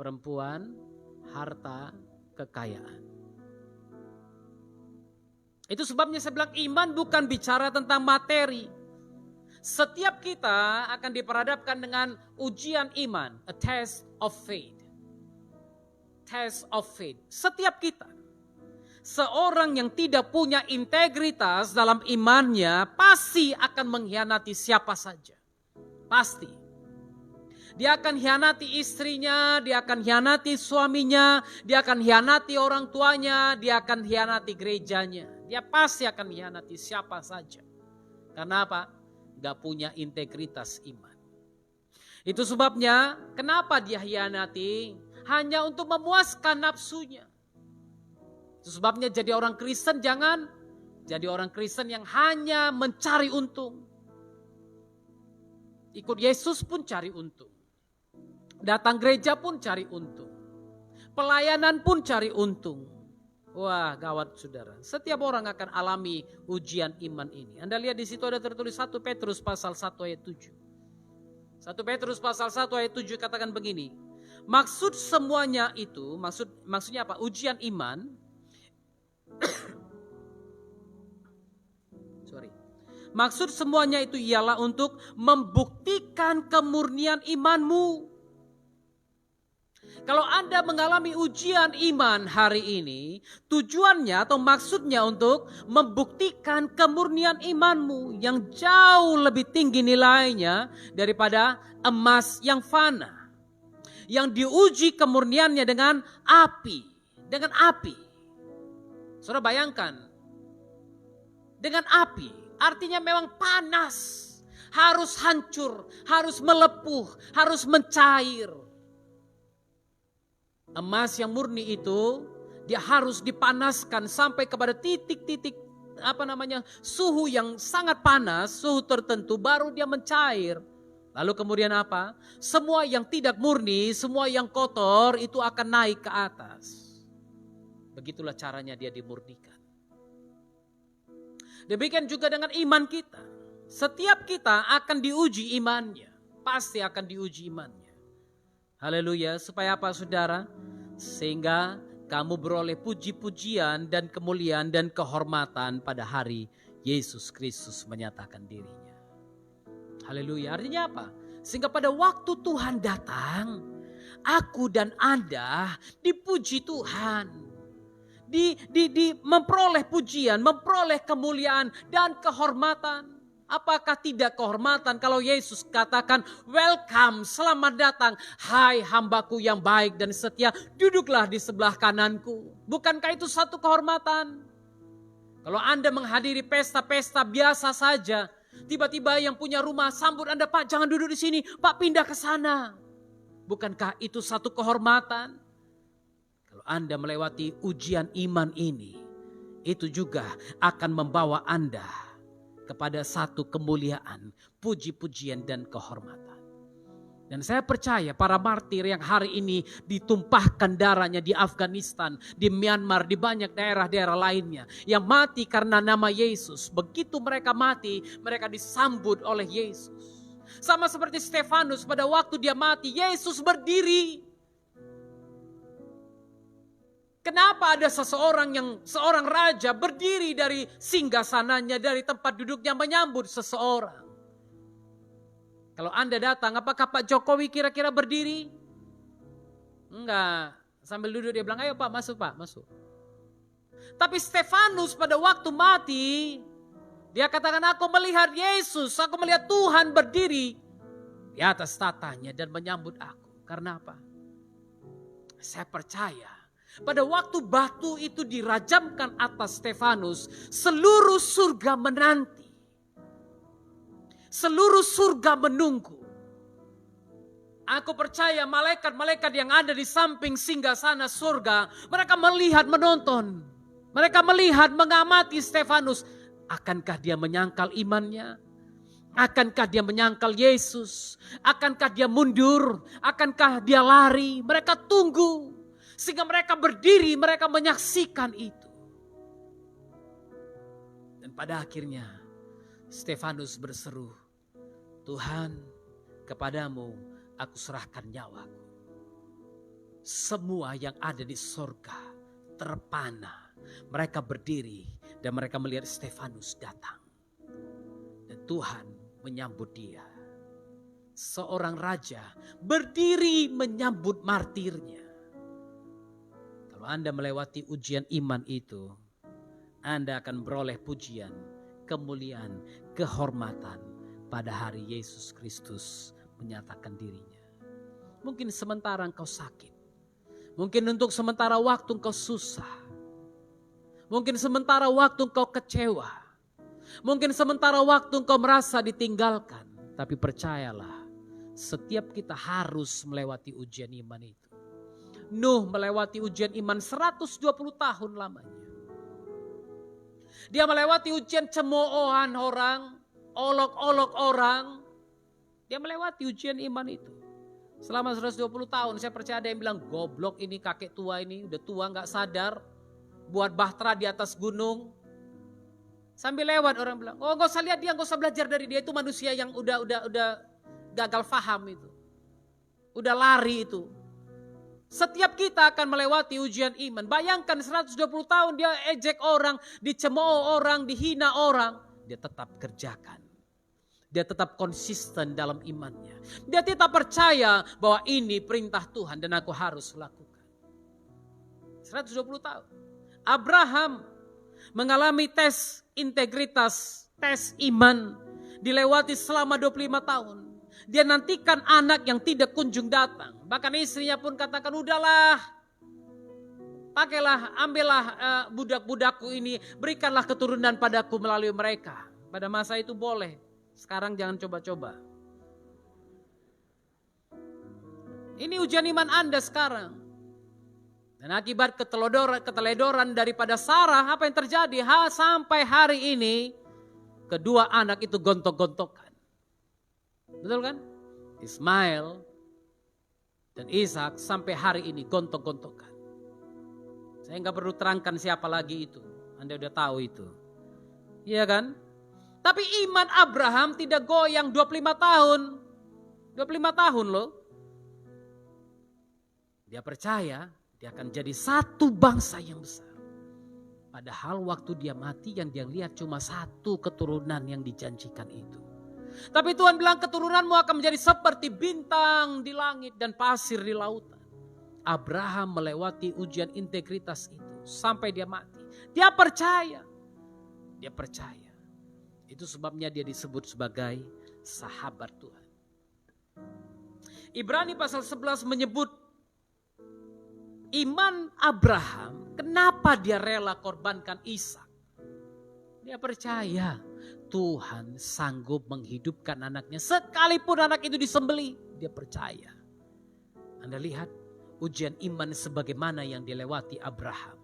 Perempuan, harta, kekayaan. Itu sebabnya saya bilang iman bukan bicara tentang materi. Setiap kita akan diperhadapkan dengan ujian iman, a test of faith. Test of faith. Setiap kita. Seorang yang tidak punya integritas dalam imannya pasti akan mengkhianati siapa saja. Pasti. Dia akan hianati istrinya, dia akan hianati suaminya, dia akan hianati orang tuanya, dia akan hianati gerejanya. Dia pasti akan hianati siapa saja. Karena apa? Gak punya integritas iman. Itu sebabnya kenapa dia hianati? Hanya untuk memuaskan nafsunya. Itu sebabnya jadi orang Kristen jangan jadi orang Kristen yang hanya mencari untung. Ikut Yesus pun cari untung. Datang gereja pun cari untung. Pelayanan pun cari untung. Wah, gawat saudara. Setiap orang akan alami ujian iman ini. Anda lihat di situ ada tertulis 1 Petrus pasal 1 ayat 7. 1 Petrus pasal 1 ayat 7 katakan begini. Maksud semuanya itu, maksudnya apa? Ujian iman Maksud semuanya itu ialah untuk membuktikan kemurnian imanmu. Kalau Anda mengalami ujian iman hari ini, tujuannya atau maksudnya untuk membuktikan kemurnian imanmu yang jauh lebih tinggi nilainya daripada emas yang fana. Yang diuji kemurniannya dengan api. Dengan api. Saudara bayangkan. Dengan api. Artinya memang panas, harus hancur, harus melepuh, harus mencair. Emas yang murni itu dia harus dipanaskan sampai kepada titik-titik suhu yang sangat panas, suhu tertentu baru dia mencair. Lalu kemudian apa? Semua yang tidak murni, semua yang kotor itu akan naik ke atas. Begitulah caranya dia dimurnikan. Demikian juga dengan iman kita. Setiap kita akan diuji imannya. Pasti akan diuji imannya. Haleluya. Supaya apa saudara? Sehingga kamu beroleh puji-pujian dan kemuliaan dan kehormatan pada hari Yesus Kristus menyatakan dirinya. Haleluya. Artinya apa? Sehingga pada waktu Tuhan datang, aku dan Anda dipuji Tuhan. Memperoleh pujian, memperoleh kemuliaan dan kehormatan. Apakah tidak kehormatan kalau Yesus katakan, welcome, selamat datang, hai hambaku yang baik dan setia, duduklah di sebelah kananku. Bukankah itu satu kehormatan? Kalau Anda menghadiri pesta-pesta biasa saja, tiba-tiba yang punya rumah sambut Anda, Pak jangan duduk di sini, Pak pindah ke sana. Bukankah itu satu kehormatan? Kalau Anda melewati ujian iman ini, itu juga akan membawa Anda kepada satu kemuliaan, puji-pujian dan kehormatan. Dan saya percaya para martir yang hari ini ditumpahkan darahnya di Afghanistan, di Myanmar, di banyak daerah-daerah lainnya. Yang mati karena nama Yesus. Begitu mereka mati, mereka disambut oleh Yesus. Sama seperti Stefanus pada waktu dia mati, Yesus berdiri. Kenapa ada seorang raja berdiri dari singgasananya, dari tempat duduknya menyambut seseorang? Kalau Anda datang, apakah Pak Jokowi kira-kira berdiri? Enggak. Sambil duduk dia bilang, ayo Pak masuk Pak, masuk. Tapi Stefanus pada waktu mati, dia katakan aku melihat Yesus, aku melihat Tuhan berdiri di atas tatanya dan menyambut aku. Karena apa? Saya percaya. Pada waktu batu itu dirajamkan atas Stefanus, seluruh surga menanti. Seluruh surga menunggu. Aku percaya malaikat-malaikat yang ada di samping singgasana surga, mereka melihat, menonton. Mereka melihat, mengamati Stefanus. Akankah dia menyangkal imannya? Akankah dia menyangkal Yesus? Akankah dia mundur? Akankah dia lari? Mereka tunggu. Sehingga mereka berdiri, mereka menyaksikan itu. Dan pada akhirnya Stefanus berseru, Tuhan kepadamu aku serahkan nyawaku. Semua yang ada di surga terpana. Mereka berdiri dan mereka melihat Stefanus datang. Dan Tuhan menyambut dia. Seorang raja berdiri menyambut martirnya. Kalau Anda melewati ujian iman itu, Anda akan beroleh pujian, kemuliaan, kehormatan pada hari Yesus Kristus menyatakan dirinya. Mungkin sementara engkau sakit. Mungkin untuk sementara waktu engkau susah. Mungkin sementara waktu engkau kecewa. Mungkin sementara waktu engkau merasa ditinggalkan. Tapi percayalah, setiap kita harus melewati ujian iman itu. Nuh melewati ujian iman 120 tahun lamanya. Dia melewati ujian cemoohan orang, olok-olok orang. Dia melewati ujian iman itu. Selama 120 tahun saya percaya ada yang bilang, goblok ini kakek tua ini, udah tua gak sadar. Buat bahtera di atas gunung. Sambil lewat orang bilang, oh gak usah lihat dia, gak usah belajar dari dia. Itu manusia yang udah gagal faham itu. Udah lari itu. Setiap kita akan melewati ujian iman. Bayangkan 120 tahun dia ejek orang, dicemooh orang, dihina orang. dia tetap kerjakan. Dia tetap konsisten dalam imannya. Dia tetap percaya bahwa ini perintah Tuhan dan aku harus lakukan. 120 tahun. Abraham mengalami tes integritas, tes iman. Dilewati selama 25 tahun. Dia nantikan anak yang tidak kunjung datang. Bahkan istrinya pun katakan, udahlah. Pakailah, ambillah budak-budakku ini. Berikanlah keturunan padaku melalui mereka. Pada masa itu boleh. Sekarang jangan coba-coba. Ini ujian iman Anda sekarang. Dan akibat keteledoran daripada Sarah, apa yang terjadi? Sampai hari ini, kedua anak itu gontok-gontokan. Betul kan? Ismail dan Ishak sampai hari ini gontok-gontokan. Saya nggak perlu terangkan siapa lagi itu. Anda udah tahu itu. Iya kan? Tapi iman Abraham tidak goyang 25 tahun. 25 tahun loh. Dia percaya dia akan jadi satu bangsa yang besar. Padahal waktu dia mati yang dia lihat cuma satu keturunan yang dijanjikan itu. Tapi Tuhan bilang keturunanmu akan menjadi seperti bintang di langit dan pasir di lautan. Abraham melewati ujian integritas itu sampai dia mati. Dia percaya. Dia percaya. Itu sebabnya dia disebut sebagai sahabat Tuhan. Ibrani pasal 11 menyebut iman Abraham, kenapa dia rela korbankan Ishak? Dia percaya Tuhan sanggup menghidupkan anaknya sekalipun anak itu disembelih. Dia percaya. Anda lihat ujian iman sebagaimana yang dilewati Abraham.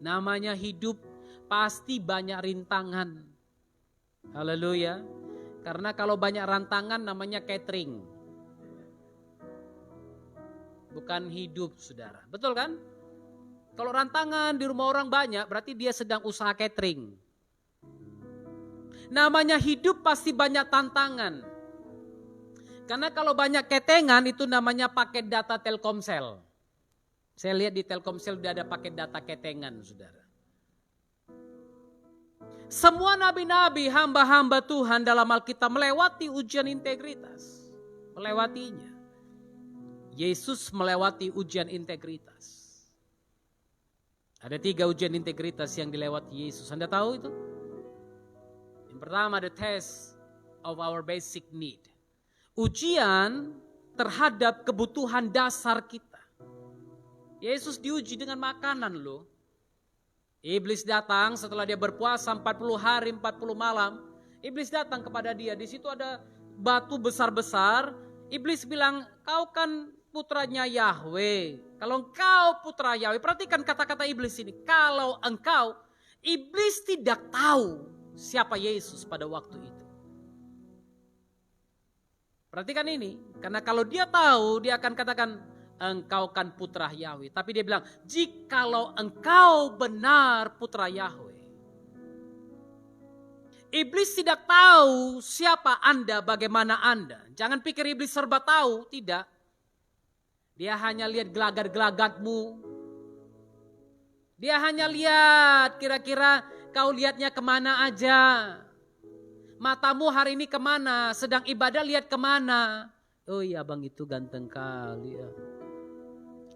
Namanya hidup pasti banyak rintangan. Haleluya. Karena kalau banyak rantangan namanya catering. Bukan hidup, saudara. Betul kan? Kalau rantangan di rumah orang banyak berarti dia sedang usaha catering. Namanya hidup pasti banyak tantangan. Karena kalau banyak ketengan itu namanya paket data Telkomsel. Saya lihat di Telkomsel udah ada paket data ketengan, saudara. Semua nabi-nabi, hamba-hamba Tuhan dalam Alkitab melewati ujian integritas. Melewatinya. Yesus melewati ujian integritas. Ada 3 ujian integritas yang dilewati Yesus. Anda tahu itu? Yang pertama, the test of our basic need. Ujian terhadap kebutuhan dasar kita. Yesus diuji dengan makanan loh. Iblis datang setelah dia berpuasa 40 hari 40 malam. Iblis datang kepada dia. Di situ ada batu besar-besar. Iblis bilang, kau kan putranya Yahweh. Kalau engkau putra Yahweh, perhatikan kata-kata iblis ini. Kalau engkau, iblis tidak tahu siapa Yesus pada waktu itu. Perhatikan ini, karena kalau dia tahu, dia akan katakan, engkau kan putra Yahweh. Tapi dia bilang, jikalau engkau benar putra Yahweh. Iblis tidak tahu siapa Anda, bagaimana Anda. Jangan pikir iblis serba tahu, tidak. Dia hanya lihat gelagat-gelagatmu. Dia hanya lihat kira-kira kau lihatnya kemana aja. Matamu hari ini kemana, sedang ibadah lihat kemana. Oh iya abang itu ganteng kali ya.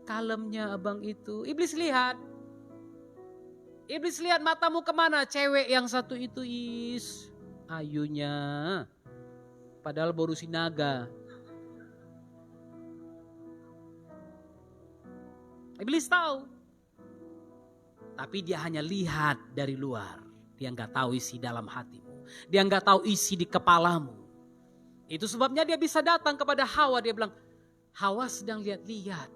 Kalemnya abang itu. Iblis lihat. Iblis lihat matamu kemana. Cewek yang satu itu ayunya. Padahal baru sinaga. Iblis tahu. Tapi dia hanya lihat dari luar. Dia nggak tahu isi dalam hatimu. Dia nggak tahu isi di kepalamu. Itu sebabnya dia bisa datang kepada Hawa. Dia bilang, Hawa sedang lihat-lihat.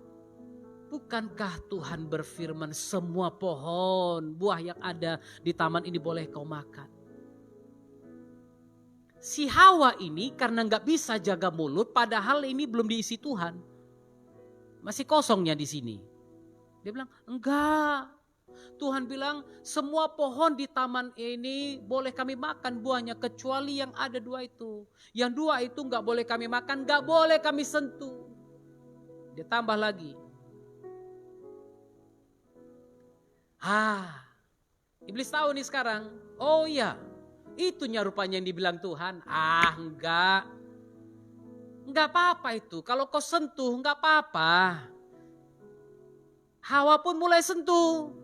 Bukankah Tuhan berfirman semua pohon, buah yang ada di taman ini boleh kau makan? Si Hawa ini karena nggak bisa jaga mulut, padahal ini belum diisi Tuhan. Masih kosongnya di sini. Dia bilang, enggak. Tuhan bilang semua pohon di taman ini boleh kami makan buahnya kecuali yang ada 2 itu. Yang 2 itu enggak boleh kami makan, enggak boleh kami sentuh. Dia tambah lagi. Iblis tahu nih sekarang. Oh iya, Itunya rupanya yang dibilang Tuhan. Enggak. Enggak apa-apa itu. Kalau kau sentuh enggak apa-apa. Hawa pun mulai sentuh.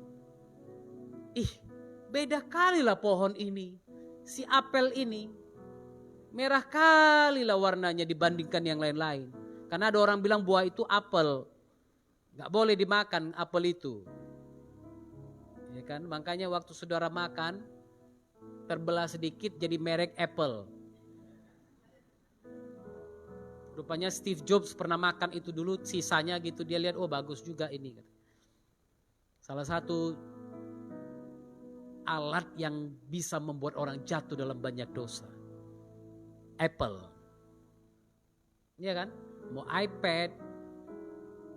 Beda kali lah pohon ini. Si apel ini. Merah kali lah warnanya dibandingkan yang lain-lain. Karena ada orang bilang buah itu apel. Enggak boleh dimakan apel itu. Ya kan? Makanya waktu saudara makan, terbelah sedikit jadi merek Apple. Rupanya Steve Jobs pernah makan itu dulu, sisanya gitu dia lihat, oh bagus juga ini. Salah satu alat yang bisa membuat orang jatuh dalam banyak dosa. Apple. Iya kan? Mau iPad.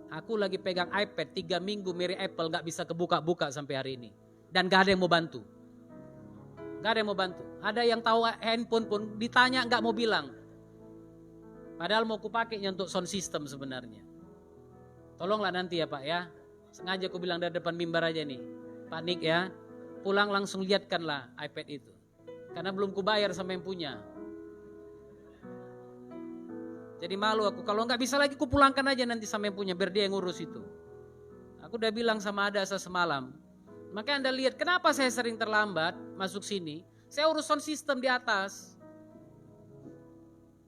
Aku lagi pegang iPad 3 minggu merek Apple gak bisa kebuka-buka sampai hari ini. Dan gak ada yang mau bantu. Gak ada yang mau bantu. Ada yang tahu handphone pun ditanya gak mau bilang. Padahal mau kupakainya untuk sound system sebenarnya. Tolonglah nanti ya Pak ya. Sengaja aku bilang dari depan mimbar aja nih. Panik ya. Pulang langsung lihatkanlah iPad itu. Karena belum kubayar sama yang punya. Jadi malu aku. Kalau gak bisa lagi kupulangkan aja nanti sama yang punya. Biar dia yang ngurus itu. Aku udah bilang sama Adasa semalam. Makanya Anda lihat kenapa saya sering terlambat masuk sini. Saya urus sound system di atas.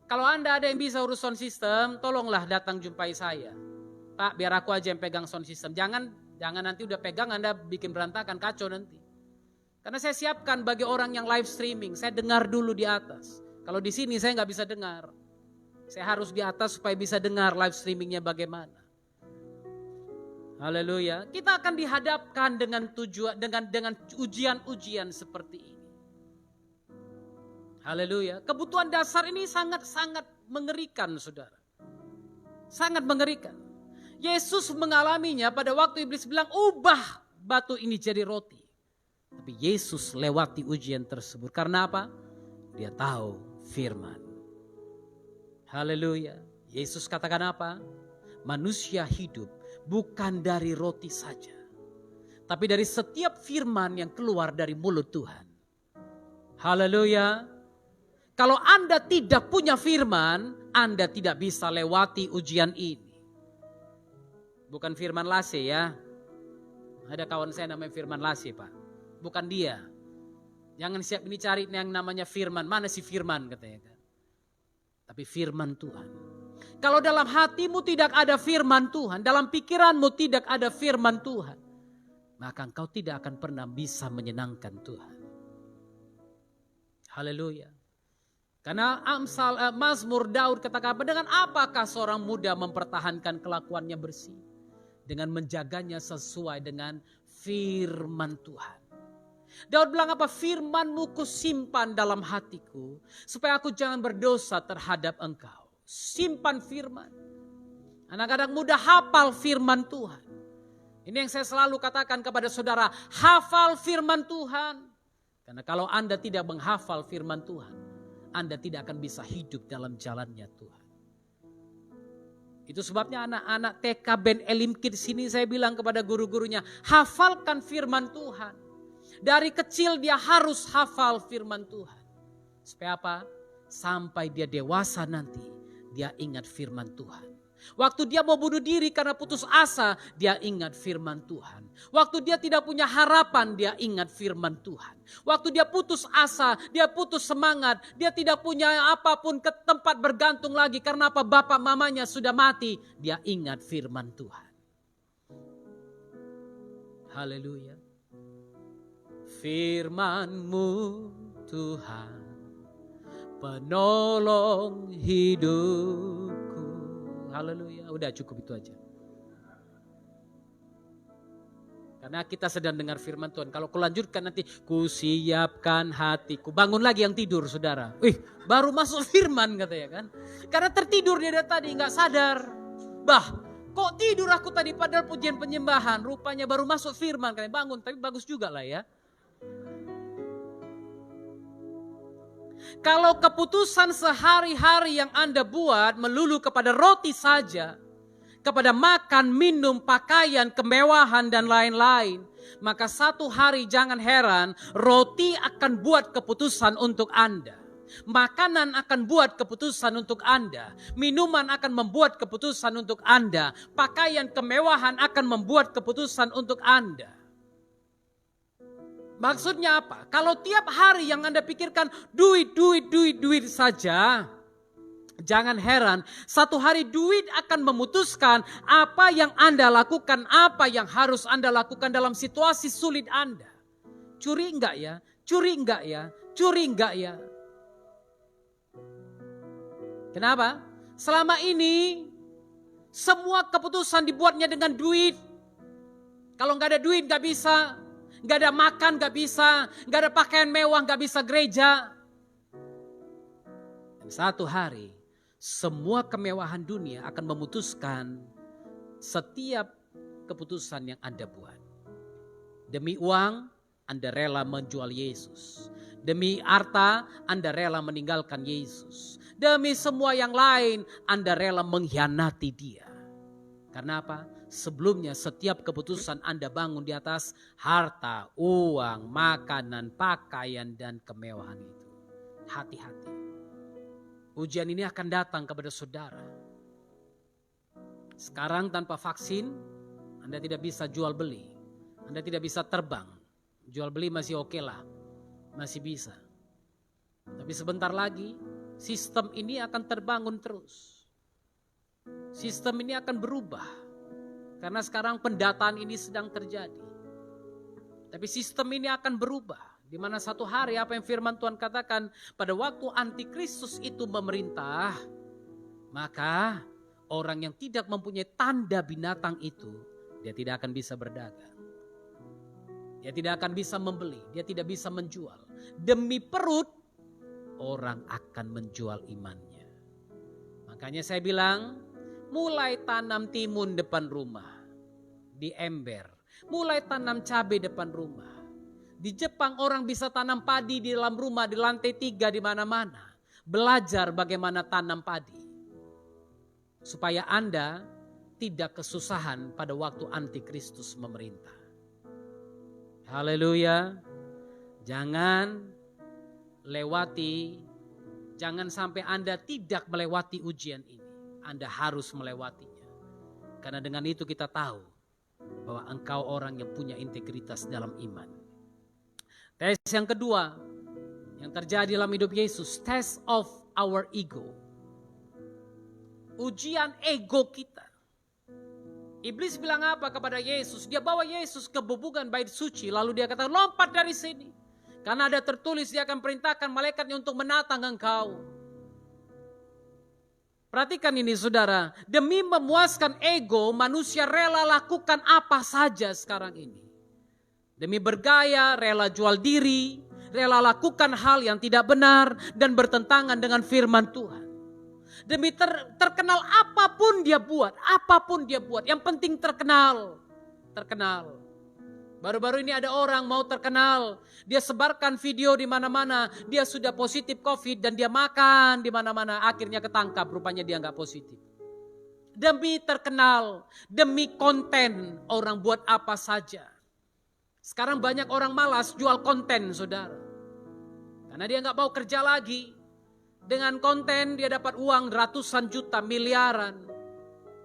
Kalau Anda ada yang bisa urus sound system, tolonglah datang jumpai saya. Pak, biar aku aja yang pegang sound system. Jangan nanti udah pegang Anda bikin berantakan, kacau nanti. Karena saya siapkan bagi orang yang live streaming, saya dengar dulu di atas. Kalau di sini saya nggak bisa dengar. Saya harus di atas supaya bisa dengar live streamingnya bagaimana. Haleluya. Kita akan dihadapkan dengan dengan ujian-ujian seperti ini. Haleluya. Kebutuhan dasar ini sangat-sangat mengerikan, Saudara. Sangat mengerikan. Yesus mengalaminya pada waktu iblis bilang, "Ubah batu ini jadi roti." Tapi Yesus lewati ujian tersebut. Karena apa? Dia tahu firman. Haleluya. Yesus katakan apa? Manusia hidup bukan dari roti saja, tapi dari setiap firman yang keluar dari mulut Tuhan. Haleluya. Kalau Anda tidak punya firman, Anda tidak bisa lewati ujian ini. Bukan firman Lase ya. Ada kawan saya namanya Firman Lase Pak. Bukan dia. Jangan siap ini cari yang namanya firman. Mana si firman katanya kan. Tapi firman Tuhan. Kalau dalam hatimu tidak ada firman Tuhan, dalam pikiranmu tidak ada firman Tuhan, maka engkau tidak akan pernah bisa menyenangkan Tuhan. Haleluya. Karena Mazmur Daud katakan, dengan apakah seorang muda mempertahankan kelakuannya bersih? Dengan menjaganya sesuai dengan firman Tuhan. Daud bilang apa? Firman-Mu kusimpan dalam hatiku, supaya aku jangan berdosa terhadap engkau. Simpan firman. Anak-anak muda hafal firman Tuhan. Ini yang saya selalu katakan kepada saudara, hafal firman Tuhan. Karena kalau Anda tidak menghafal firman Tuhan, Anda tidak akan bisa hidup dalam jalannya Tuhan. Itu sebabnya anak-anak TK Ben Elim Kids sini saya bilang kepada guru-gurunya, hafalkan firman Tuhan. Dari kecil dia harus hafal firman Tuhan. Supaya apa? Sampai dia dewasa nanti, dia ingat firman Tuhan. Waktu dia mau bunuh diri karena putus asa, dia ingat firman Tuhan. Waktu dia tidak punya harapan, dia ingat firman Tuhan. Waktu dia putus asa, dia putus semangat, dia tidak punya apapun ke tempat bergantung lagi karena apa? Bapak mamanya sudah mati, dia ingat firman Tuhan. Haleluya. Firman-Mu Tuhan, penolong hidupku. Haleluya. Udah cukup itu aja. Karena kita sedang dengar firman Tuhan. Kalau kau lanjutkan nanti, kusiapkan hatiku. Bangun lagi yang tidur saudara. Baru masuk firman katanya kan. Karena tertidur dia dari tadi gak sadar. Kok tidur aku tadi padahal pujian penyembahan. Rupanya baru masuk firman. Katanya bangun, tapi bagus juga lah ya. Kalau keputusan sehari-hari yang Anda buat melulu kepada roti saja, kepada makan, minum, pakaian, kemewahan, dan lain-lain, maka satu hari jangan heran roti akan buat keputusan untuk Anda. Makanan akan buat keputusan untuk Anda. Minuman akan membuat keputusan untuk Anda. Pakaian kemewahan akan membuat keputusan untuk Anda. Maksudnya apa? Kalau tiap hari yang Anda pikirkan duit saja, jangan heran, satu hari duit akan memutuskan apa yang Anda lakukan, apa yang harus Anda lakukan dalam situasi sulit Anda. Curi enggak ya? Curi enggak ya? Curi enggak ya? Kenapa? Selama ini semua keputusan dibuatnya dengan duit. Kalau enggak ada duit enggak bisa. Enggak ada makan enggak bisa. Enggak ada pakaian mewah enggak bisa gereja. Dan satu hari semua kemewahan dunia akan memutuskan setiap keputusan yang Anda buat. Demi uang, Anda rela menjual Yesus. Demi harta, Anda rela meninggalkan Yesus. Demi semua yang lain, Anda rela mengkhianati Dia. Karena apa? Sebelumnya setiap keputusan Anda bangun di atas harta, uang, makanan, pakaian, dan kemewahan itu. Hati-hati. Ujian ini akan datang kepada saudara. Sekarang tanpa vaksin, Anda tidak bisa jual beli. Anda tidak bisa terbang. Jual beli masih oke lah. Masih bisa. Tapi sebentar lagi, sistem ini akan terbangun terus. Sistem ini akan berubah. Karena sekarang pendataan ini sedang terjadi. Tapi sistem ini akan berubah. Di mana satu hari apa yang firman Tuhan katakan, pada waktu antikristus itu memerintah, maka orang yang tidak mempunyai tanda binatang itu, dia tidak akan bisa berdagang. Dia tidak akan bisa membeli, dia tidak bisa menjual. Demi perut, orang akan menjual imannya. Makanya saya bilang, mulai tanam timun depan rumah, di ember. Mulai tanam cabai depan rumah. Di Jepang orang bisa tanam padi di dalam rumah, di lantai 3, di mana-mana. Belajar bagaimana tanam padi. Supaya Anda tidak kesusahan pada waktu antikristus memerintah. Haleluya. Jangan lewati, jangan sampai Anda tidak melewati ujian ini. Anda harus melewatinya. Karena dengan itu kita tahu bahwa engkau orang yang punya integritas dalam iman. Tes yang kedua yang terjadi dalam hidup Yesus, test of our ego. Ujian ego kita. Iblis bilang apa kepada Yesus? Dia bawa Yesus ke bubungan bait suci, lalu dia kata, lompat dari sini. Karena ada tertulis dia akan perintahkan malaikatnya untuk menatang engkau. Perhatikan ini saudara, demi memuaskan ego manusia rela lakukan apa saja sekarang ini. Demi bergaya, rela jual diri, rela lakukan hal yang tidak benar dan bertentangan dengan firman Tuhan. Demi terkenal apapun dia buat, yang penting terkenal. Baru-baru ini ada orang mau terkenal, dia sebarkan video di mana-mana, dia sudah positif COVID dan dia makan di mana-mana, akhirnya ketangkap, rupanya dia nggak positif. Demi terkenal, demi konten, orang buat apa saja. Sekarang banyak orang malas jual konten saudara. Karena dia nggak mau kerja lagi. Dengan konten dia dapat uang ratusan juta, miliaran.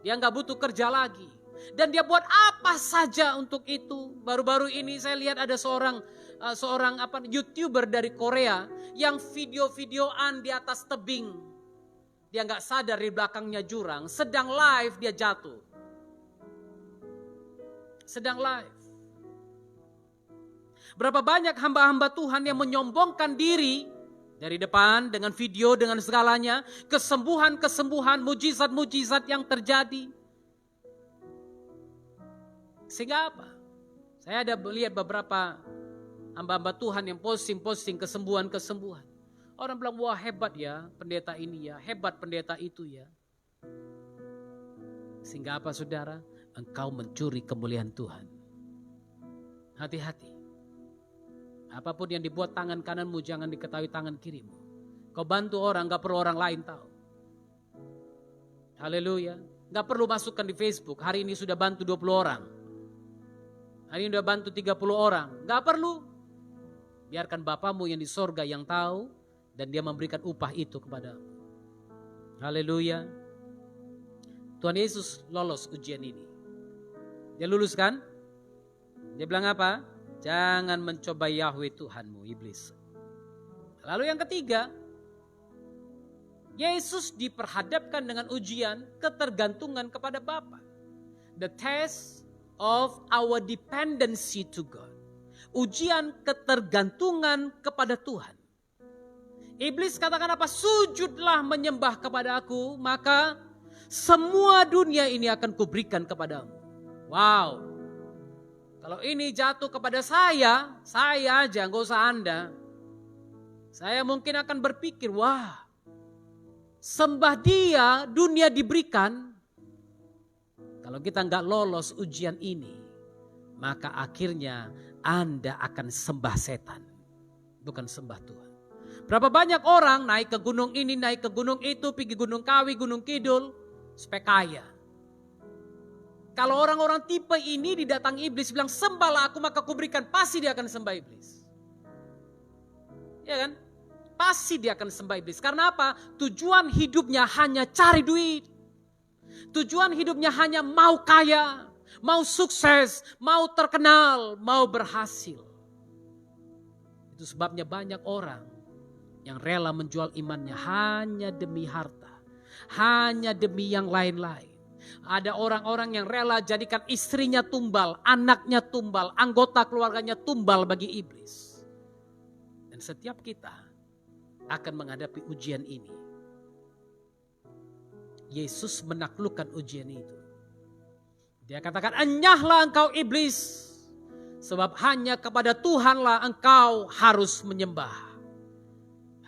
Dia nggak butuh kerja lagi. Dan dia buat apa saja untuk itu. Baru-baru ini saya lihat ada seorang YouTuber dari Korea yang video-videoan di atas tebing. Dia nggak sadar di belakangnya jurang. Sedang live dia jatuh. Sedang live. Berapa banyak hamba-hamba Tuhan yang menyombongkan diri dari depan dengan video, dengan segalanya. Kesembuhan-kesembuhan, mujizat-mujizat yang terjadi. Sehingga apa? Saya ada melihat beberapa hamba-hamba Tuhan yang posting kesembuhan-kesembuhan. Orang bilang, wah hebat ya pendeta ini ya, hebat pendeta itu ya. Sehingga apa saudara? Engkau mencuri kemuliaan Tuhan. Hati-hati. Apapun yang dibuat tangan kananmu jangan diketahui tangan kirimu. Kau bantu orang, gak perlu orang lain tahu. Haleluya. Gak perlu masukkan di Facebook, hari ini sudah bantu 20 orang. Hari ini sudah bantu 30 orang. Gak perlu. Biarkan Bapamu yang di sorga yang tahu dan dia memberikan upah itu kepadamu. Haleluya. Tuhan Yesus lolos ujian ini. Dia lulus kan? Dia bilang apa? Jangan mencoba Yahweh Tuhanmu, iblis. Lalu yang ketiga, Yesus diperhadapkan dengan ujian ketergantungan kepada Bapa. The test of our dependency to God. Ujian ketergantungan kepada Tuhan. Iblis katakan apa? Sujudlah menyembah kepada aku, maka semua dunia ini akan kuberikan kepadamu. Wow. Kalau ini jatuh kepada saya aja, gak usah Anda. Saya mungkin akan berpikir, wah, sembah dia, dunia diberikan. Kalau kita nggak lolos ujian ini, maka akhirnya Anda akan sembah setan, bukan sembah Tuhan. Berapa banyak orang naik ke gunung ini, naik ke gunung itu, pergi Gunung Kawi, Gunung Kidul, supaya kaya. Kalau orang-orang tipe ini didatangi iblis, bilang sembahlah aku maka kuberikan, pasti dia akan sembah iblis. Ya kan? Pasti dia akan sembah iblis. Karena apa? Tujuan hidupnya hanya cari duit. Tujuan hidupnya hanya mau kaya, mau sukses, mau terkenal, mau berhasil. Itu sebabnya banyak orang yang rela menjual imannya hanya demi harta, hanya demi yang lain-lain. Ada orang-orang yang rela jadikan istrinya tumbal, anaknya tumbal, anggota keluarganya tumbal bagi iblis. Dan setiap kita akan menghadapi ujian ini. Yesus menaklukkan ujian itu. Dia katakan, enyahlah engkau iblis, sebab hanya kepada Tuhanlah engkau harus menyembah.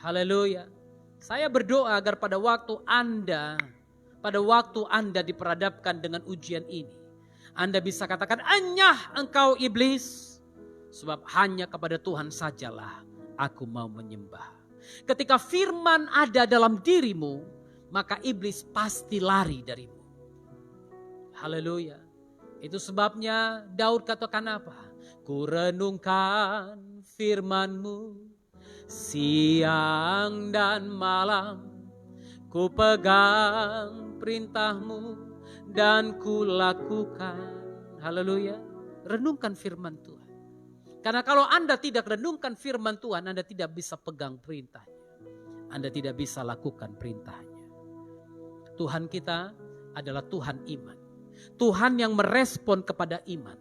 Haleluya. Saya berdoa agar pada waktu Anda diperhadapkan dengan ujian ini, Anda bisa katakan, enyah engkau iblis, sebab hanya kepada Tuhan sajalah aku mau menyembah. Ketika firman ada dalam dirimu, maka iblis pasti lari darimu. Haleluya. Itu sebabnya Daud katakan apa? Ku renungkan firman-Mu siang dan malam. Ku pegang perintah-Mu dan ku lakukan. Haleluya. Renungkan firman Tuhan. Karena kalau Anda tidak renungkan firman Tuhan, Anda tidak bisa pegang perintahnya. Anda tidak bisa lakukan perintahnya. Tuhan kita adalah Tuhan iman. Tuhan yang merespon kepada iman.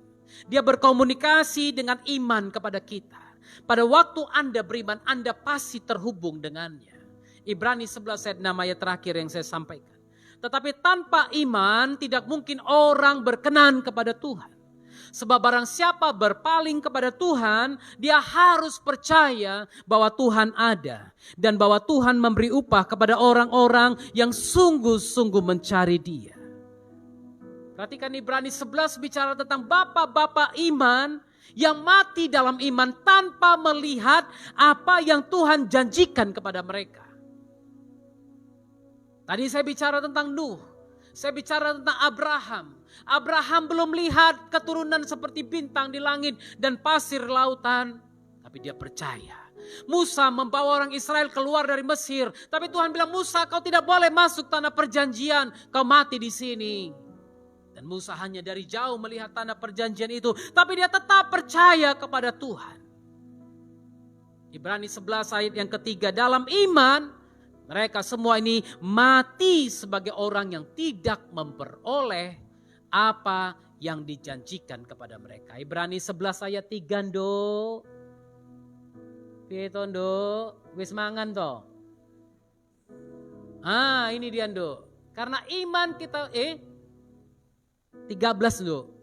Dia berkomunikasi dengan iman kepada kita. Pada waktu Anda beriman, Anda pasti terhubung dengannya. Ibrani 11 ayat 6 ayat terakhir yang saya sampaikan. Tetapi tanpa iman tidak mungkin orang berkenan kepada Tuhan. Sebab barang siapa berpaling kepada Tuhan, dia harus percaya bahwa Tuhan ada. Dan bahwa Tuhan memberi upah kepada orang-orang yang sungguh-sungguh mencari dia. Perhatikan Ibrani 11 bicara tentang bapak-bapak iman yang mati dalam iman tanpa melihat apa yang Tuhan janjikan kepada mereka. Tadi saya bicara tentang Nuh. Saya bicara tentang Abraham. Abraham belum lihat keturunan seperti bintang di langit dan pasir lautan. Tapi dia percaya. Musa membawa orang Israel keluar dari Mesir. Tapi Tuhan bilang, Musa kau tidak boleh masuk tanah perjanjian. Kau mati di sini. Dan Musa hanya dari jauh melihat tanah perjanjian itu. Tapi dia tetap percaya kepada Tuhan. Ibrani 11 ayat yang ketiga. Dalam iman mereka semua ini mati sebagai orang yang tidak memperoleh apa yang dijanjikan kepada mereka. Ibrani 11 ayat 3 ndo. Piye to ndo? Wis mangan to. Ini dia ndo. Karena iman kita 13 ndo.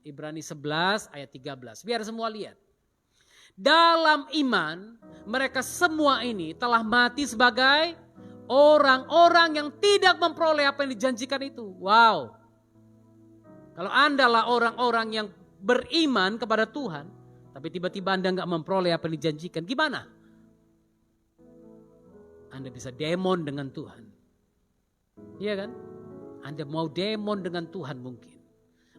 Ibrani 11 ayat 13. Biar semua lihat. Dalam iman mereka semua ini telah mati sebagai orang-orang yang tidak memperoleh apa yang dijanjikan itu. Wow. Kalau Anda lah orang-orang yang beriman kepada Tuhan, tapi tiba-tiba Anda nggak memperoleh apa yang dijanjikan, gimana? Anda bisa demon dengan Tuhan. Iya kan? Anda mau demon dengan Tuhan mungkin.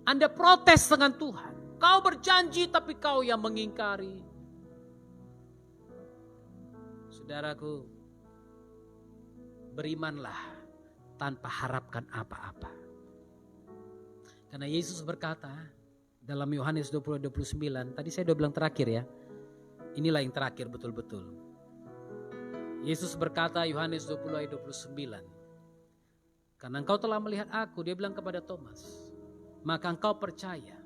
Anda protes dengan Tuhan. Kau berjanji tapi kau yang mengingkari. Saudaraku, berimanlah tanpa harapkan apa-apa. Karena Yesus berkata dalam Yohanes 20:29, tadi saya udah bilang terakhir ya. Inilah yang terakhir betul-betul. Yesus berkata Yohanes 20:29. Karena engkau telah melihat aku, dia bilang kepada Thomas, maka engkau percaya.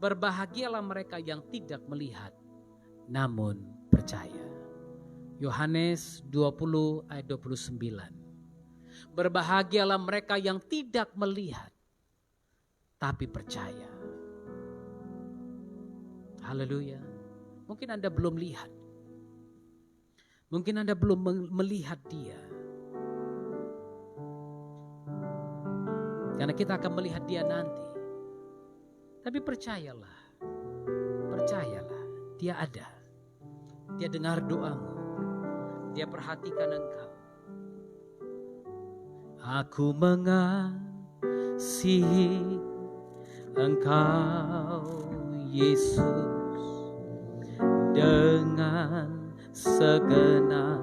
Berbahagialah mereka yang tidak melihat, namun percaya. Yohanes 20:29. Berbahagialah mereka yang tidak melihat, tapi percaya. Haleluya. Mungkin Anda belum lihat. Mungkin Anda belum melihat dia. Karena kita akan melihat dia nanti. Tapi percayalah. Percayalah. Dia ada. Dia dengar doamu. Dia perhatikan engkau. Aku mengasihi Engkau Yesus dengan segenap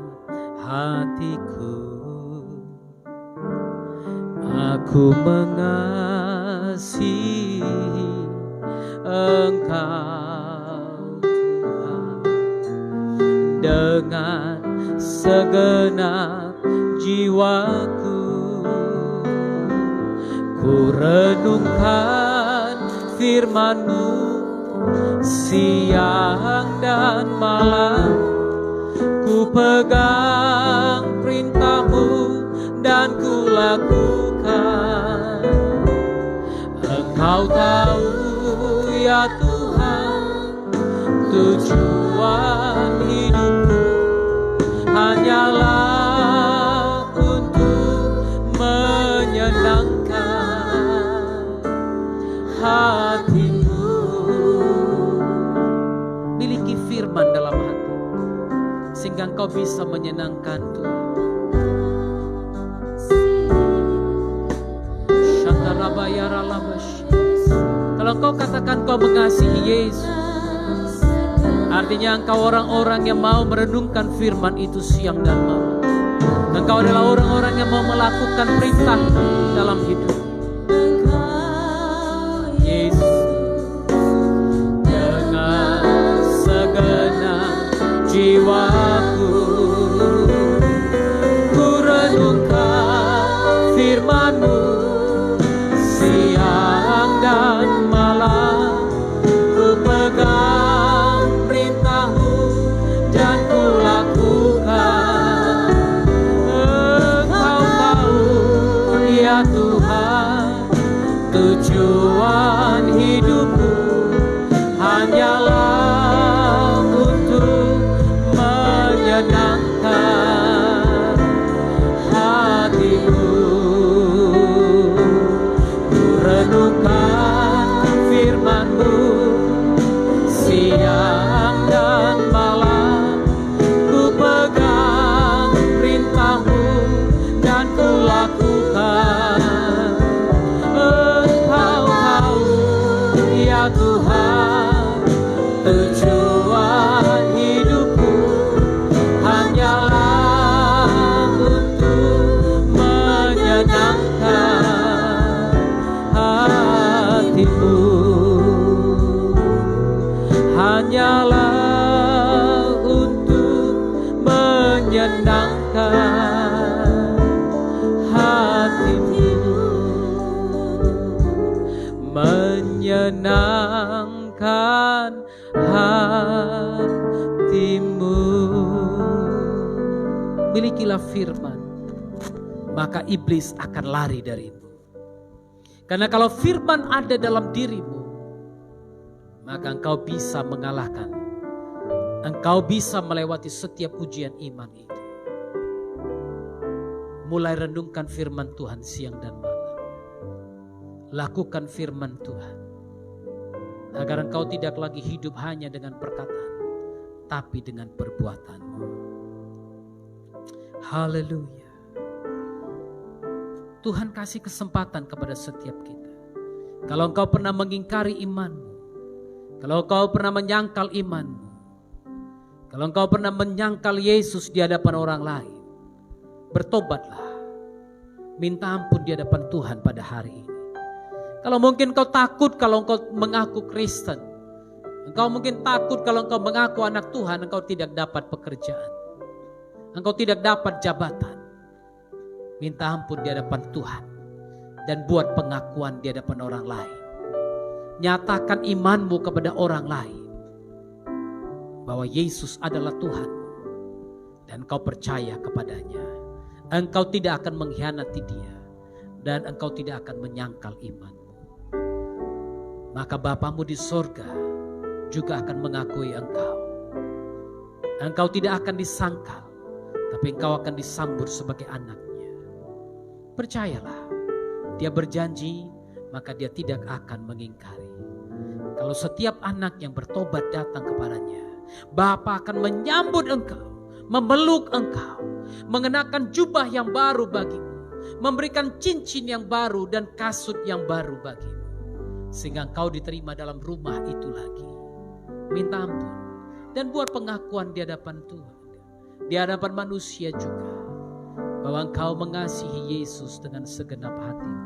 hatiku. Aku mengasihi Engkau Tuhan dengan segenap jiwaku. Ku renungkan firman-Mu siang dan malam. Ku pegang perintah-Mu dan ku lakukan. Engkau tahu ya Tuhan, tujuan hidupku hanyalah untuk menyenangkan hati-Mu. Miliki firman dalam hati sehingga engkau bisa menyenangkan Tuhan. Kalau engkau katakan kau mengasihi Yesus, artinya engkau orang-orang yang mau merenungkan firman itu siang dan malam. Engkau adalah orang-orang yang mau melakukan perintah dalam hidup. Jiwaku ku renungkan firman-Mu siang dan malam. Ku pegang perintah-Mu dan ku lakukan. Engkau tahu ya Tuhan, tujuan hidupku hanyalah menyenangkan hati-Mu. Ku renungkan firman-Mu siang dan malam. Ku pegang perintah-Mu dan ku lakukan. Engkau tahu ya Tuhan, tujuan hidupku hanyalah untuk menyenangkan hati-Mu. Hanyalah untuk menyenangkan hati-Mu. Menyenangkan hati-Mu. Milikilah firman, maka iblis akan lari darimu. Karena kalau firman ada dalam dirimu, maka engkau bisa mengalahkan. Engkau bisa melewati setiap ujian iman itu. Mulai renungkan firman Tuhan siang dan malam. Lakukan firman Tuhan, agar engkau tidak lagi hidup hanya dengan perkataan, tapi dengan perbuatanmu. Haleluya. Tuhan kasih kesempatan kepada setiap kita. Kalau engkau pernah mengingkari imanmu, kalau engkau pernah menyangkal imanmu, kalau engkau pernah menyangkal Yesus di hadapan orang lain, bertobatlah. Minta ampun di hadapan Tuhan pada hari ini. Kalau mungkin kau takut kalau engkau mengaku Kristen, engkau mungkin takut kalau engkau mengaku anak Tuhan, engkau tidak dapat pekerjaan, engkau tidak dapat jabatan. Minta ampun di hadapan Tuhan dan buat pengakuan di hadapan orang lain. Nyatakan imanmu kepada orang lain bahwa Yesus adalah Tuhan dan engkau percaya kepadanya. Engkau tidak akan mengkhianati Dia dan engkau tidak akan menyangkal imanmu. Maka Bapamu di sorga juga akan mengakui engkau. Engkau tidak akan disangkal, tapi engkau akan disambut sebagai anaknya. Percayalah, Dia berjanji, maka Dia tidak akan mengingkari. Kalau setiap anak yang bertobat datang kepadanya, Bapa akan menyambut engkau, memeluk engkau, mengenakan jubah yang baru bagimu, memberikan cincin yang baru dan kasut yang baru bagimu, sehingga engkau diterima dalam rumah itu lagi. Minta ampun dan buat pengakuan di hadapan Tuhan, di hadapan manusia juga, bahwa engkau mengasihi Yesus dengan segenap hatimu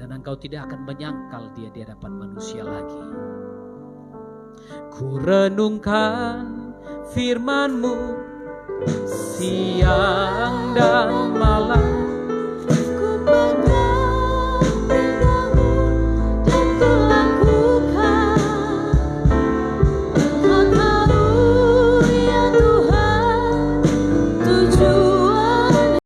dan engkau tidak akan menyangkal Dia di hadapan manusia lagi. Ku renungkan firman-Mu siang dan malam,